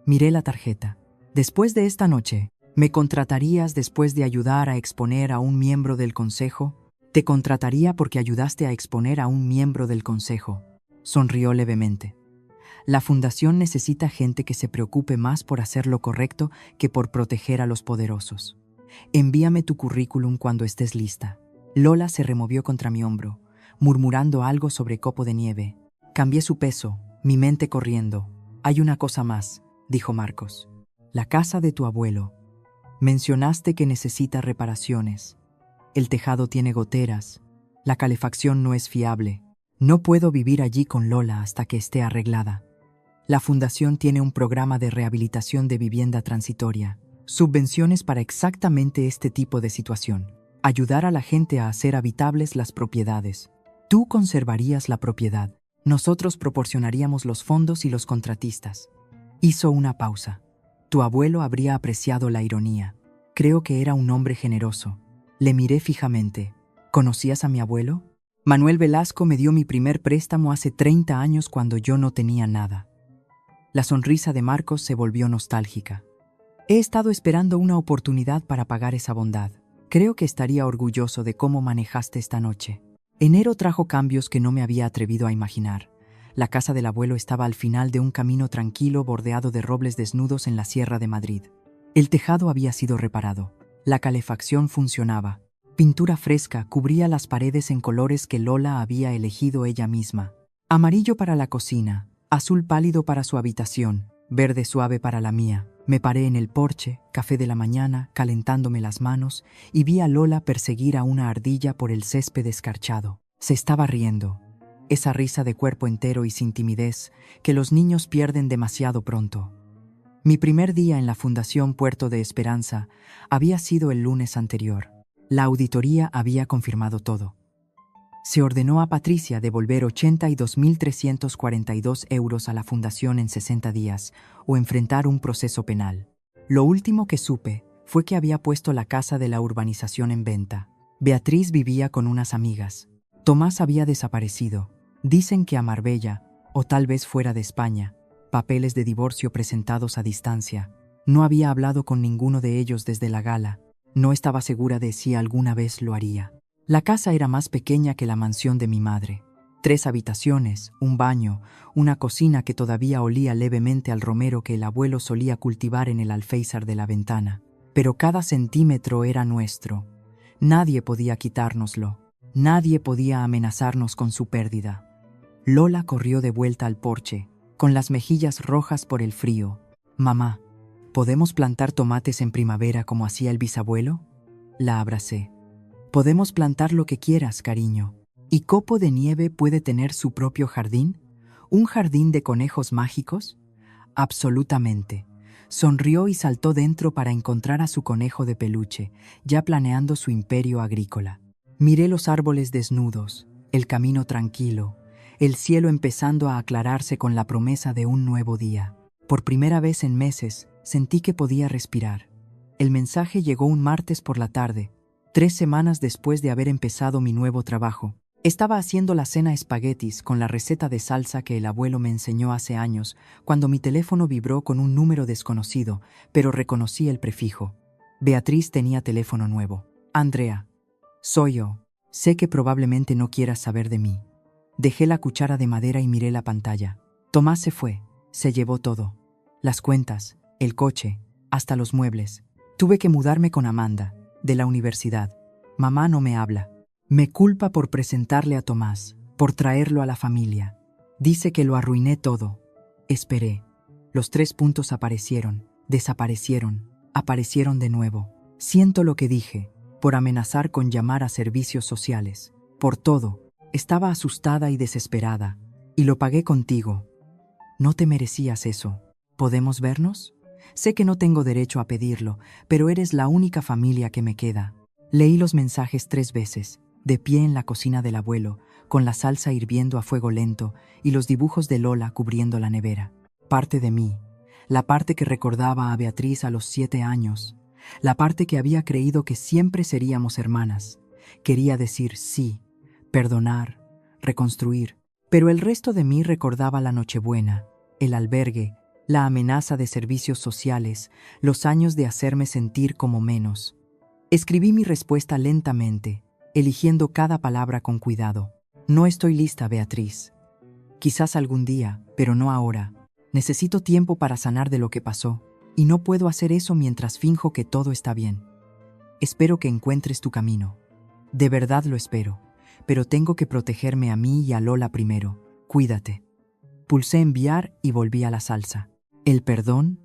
Miré la tarjeta. Después de esta noche, ¿me contratarías después de ayudar a exponer a un miembro del consejo? Te contrataría porque ayudaste a exponer a un miembro del consejo. Sonrió levemente. La fundación necesita gente que se preocupe más por hacer lo correcto que por proteger a los poderosos. Envíame tu currículum cuando estés lista. Lola se removió contra mi hombro, murmurando algo sobre copo de nieve. Cambié su peso, mi mente corriendo. Hay una cosa más, dijo Marcos. La casa de tu abuelo. Mencionaste que necesita reparaciones. El tejado tiene goteras. La calefacción no es fiable. No puedo vivir allí con Lola hasta que esté arreglada. La fundación tiene un programa de rehabilitación de vivienda transitoria. Subvenciones para exactamente este tipo de situación. Ayudar a la gente a hacer habitables las propiedades. Tú conservarías la propiedad. Nosotros proporcionaríamos los fondos y los contratistas. Hizo una pausa. Tu abuelo habría apreciado la ironía. Creo que era un hombre generoso. Le miré fijamente. ¿Conocías a mi abuelo? Manuel Velasco me dio mi primer préstamo hace 30 años cuando yo no tenía nada. La sonrisa de Marcos se volvió nostálgica. He estado esperando una oportunidad para pagar esa bondad. Creo que estaría orgulloso de cómo manejaste esta noche. Enero trajo cambios que no me había atrevido a imaginar. La casa del abuelo estaba al final de un camino tranquilo bordeado de robles desnudos en la Sierra de Madrid. El tejado había sido reparado. La calefacción funcionaba. Pintura fresca cubría las paredes en colores que Lola había elegido ella misma. Amarillo para la cocina, azul pálido para su habitación, verde suave para la mía. Me paré en el porche, café de la mañana, calentándome las manos, y vi a Lola perseguir a una ardilla por el césped escarchado. Se estaba riendo. Esa risa de cuerpo entero y sin timidez que los niños pierden demasiado pronto. Mi primer día en la Fundación Puerto de Esperanza había sido el lunes anterior. La auditoría había confirmado todo. Se ordenó a Patricia devolver 82.342 euros a la fundación en 60 días o enfrentar un proceso penal. Lo último que supe fue que había puesto la casa de la urbanización en venta. Beatriz vivía con unas amigas. Tomás había desaparecido. Dicen que a Marbella, o tal vez fuera de España. Papeles de divorcio presentados a distancia. No había hablado con ninguno de ellos desde la gala. No estaba segura de si alguna vez lo haría. La casa era más pequeña que la mansión de mi madre. 3 habitaciones, un baño, una cocina que todavía olía levemente al romero que el abuelo solía cultivar en el alféizar de la ventana. Pero cada centímetro era nuestro. Nadie podía quitárnoslo. Nadie podía amenazarnos con su pérdida. Lola corrió de vuelta al porche, con las mejillas rojas por el frío. «Mamá, ¿podemos plantar tomates en primavera como hacía el bisabuelo?» La abracé. «Podemos plantar lo que quieras, cariño. ¿Y Copo de Nieve puede tener su propio jardín? ¿Un jardín de conejos mágicos?» «Absolutamente». Sonrió y saltó dentro para encontrar a su conejo de peluche, ya planeando su imperio agrícola. Miré los árboles desnudos, el camino tranquilo, el cielo empezando a aclararse con la promesa de un nuevo día. Por primera vez en meses, sentí que podía respirar. El mensaje llegó un martes por la tarde, 3 semanas después de haber empezado mi nuevo trabajo. Estaba haciendo la cena espaguetis con la receta de salsa que el abuelo me enseñó hace años, cuando mi teléfono vibró con un número desconocido, pero reconocí el prefijo. Beatriz tenía teléfono nuevo. «Andrea, soy yo. Sé que probablemente no quieras saber de mí». Dejé la cuchara de madera y miré la pantalla. Tomás se fue. Se llevó todo. Las cuentas, el coche, hasta los muebles. Tuve que mudarme con Amanda, de la universidad. Mamá no me habla. Me culpa por presentarle a Tomás, por traerlo a la familia. Dice que lo arruiné todo. Esperé. Los 3 puntos aparecieron, desaparecieron, aparecieron de nuevo. Siento lo que dije, por amenazar con llamar a servicios sociales. Por todo. Estaba asustada y desesperada, y lo pagué contigo. No te merecías eso. ¿Podemos vernos? Sé que no tengo derecho a pedirlo, pero eres la única familia que me queda. Leí los mensajes 3 veces, de pie en la cocina del abuelo, con la salsa hirviendo a fuego lento y los dibujos de Lola cubriendo la nevera. Parte de mí, la parte que recordaba a Beatriz a los 7 años, la parte que había creído que siempre seríamos hermanas. Quería decir sí, perdonar, reconstruir, pero el resto de mí recordaba la Nochebuena, el albergue, la amenaza de servicios sociales, los años de hacerme sentir como menos. Escribí mi respuesta lentamente, eligiendo cada palabra con cuidado. No estoy lista, Beatriz. Quizás algún día, pero no ahora. Necesito tiempo para sanar de lo que pasó, y no puedo hacer eso mientras finjo que todo está bien. Espero que encuentres tu camino. De verdad lo espero. Pero tengo que protegerme a mí y a Lola primero. Cuídate. Pulsé enviar y volví a la salsa. El perdón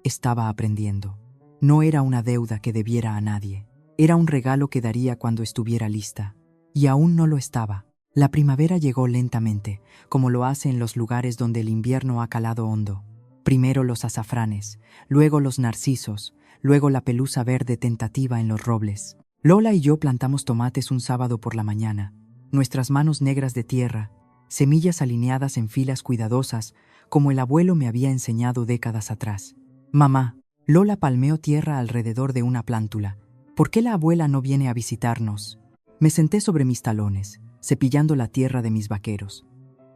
estaba aprendiendo. No era una deuda que debiera a nadie. Era un regalo que daría cuando estuviera lista. Y aún no lo estaba. La primavera llegó lentamente, como lo hace en los lugares donde el invierno ha calado hondo. Primero los azafranes, luego los narcisos, luego la pelusa verde tentativa en los robles. Lola y yo plantamos tomates un sábado por la mañana. Nuestras manos negras de tierra, semillas alineadas en filas cuidadosas, como el abuelo me había enseñado décadas atrás. «Mamá, Lola palmeó tierra alrededor de una plántula. ¿Por qué la abuela no viene a visitarnos? Me senté sobre mis talones, cepillando la tierra de mis vaqueros.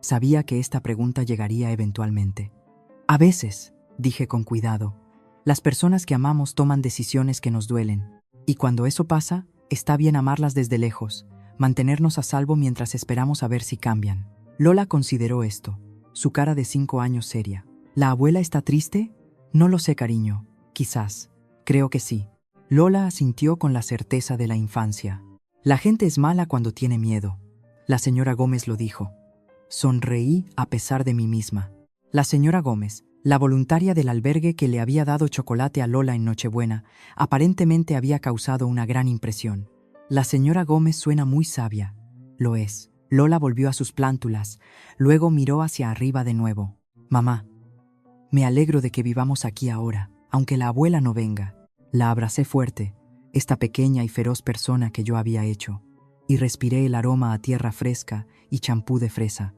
Sabía que esta pregunta llegaría eventualmente. A veces, dije con cuidado, las personas que amamos toman decisiones que nos duelen. Y cuando eso pasa, está bien amarlas desde lejos, mantenernos a salvo mientras esperamos a ver si cambian. Lola consideró esto, su cara de 5 años seria. ¿La abuela está triste? No lo sé, cariño. Quizás. Creo que sí. Lola asintió con la certeza de la infancia. La gente es mala cuando tiene miedo. La señora Gómez lo dijo. Sonreí a pesar de mí misma. La señora Gómez, la voluntaria del albergue que le había dado chocolate a Lola en Nochebuena, aparentemente había causado una gran impresión. La señora Gómez suena muy sabia. Lo es. Lola volvió a sus plántulas, luego miró hacia arriba de nuevo. Mamá, me alegro de que vivamos aquí ahora, aunque la abuela no venga. La abracé fuerte, esta pequeña y feroz persona que yo había hecho, y respiré el aroma a tierra fresca y champú de fresa.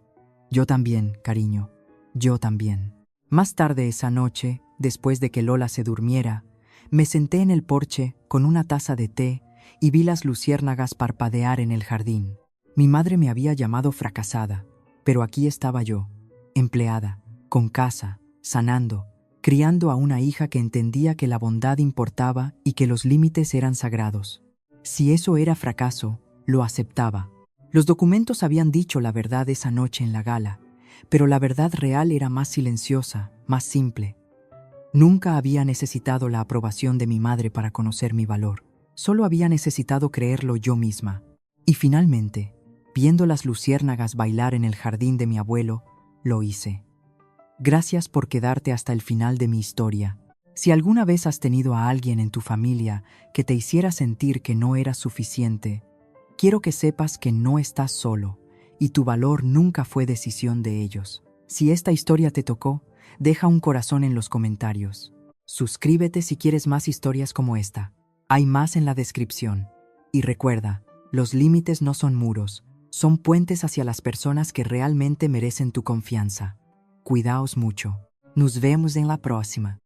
Yo también, cariño, yo también. Más tarde esa noche, después de que Lola se durmiera, me senté en el porche con una taza de té y vi las luciérnagas parpadear en el jardín. Mi madre me había llamado fracasada, pero aquí estaba yo, empleada, con casa, sanando, criando a una hija que entendía que la bondad importaba y que los límites eran sagrados. Si eso era fracaso, lo aceptaba. Los documentos habían dicho la verdad esa noche en la gala, pero la verdad real era más silenciosa, más simple. Nunca había necesitado la aprobación de mi madre para conocer mi valor. Solo había necesitado creerlo yo misma. Y finalmente, viendo las luciérnagas bailar en el jardín de mi abuelo, lo hice. Gracias por quedarte hasta el final de mi historia. Si alguna vez has tenido a alguien en tu familia que te hiciera sentir que no eras suficiente, quiero que sepas que no estás solo y tu valor nunca fue decisión de ellos. Si esta historia te tocó, deja un corazón en los comentarios. Suscríbete si quieres más historias como esta. Hay más en la descripción. Y recuerda, los límites no son muros, son puentes hacia las personas que realmente merecen tu confianza. Cuidaos mucho. Nos vemos en la próxima.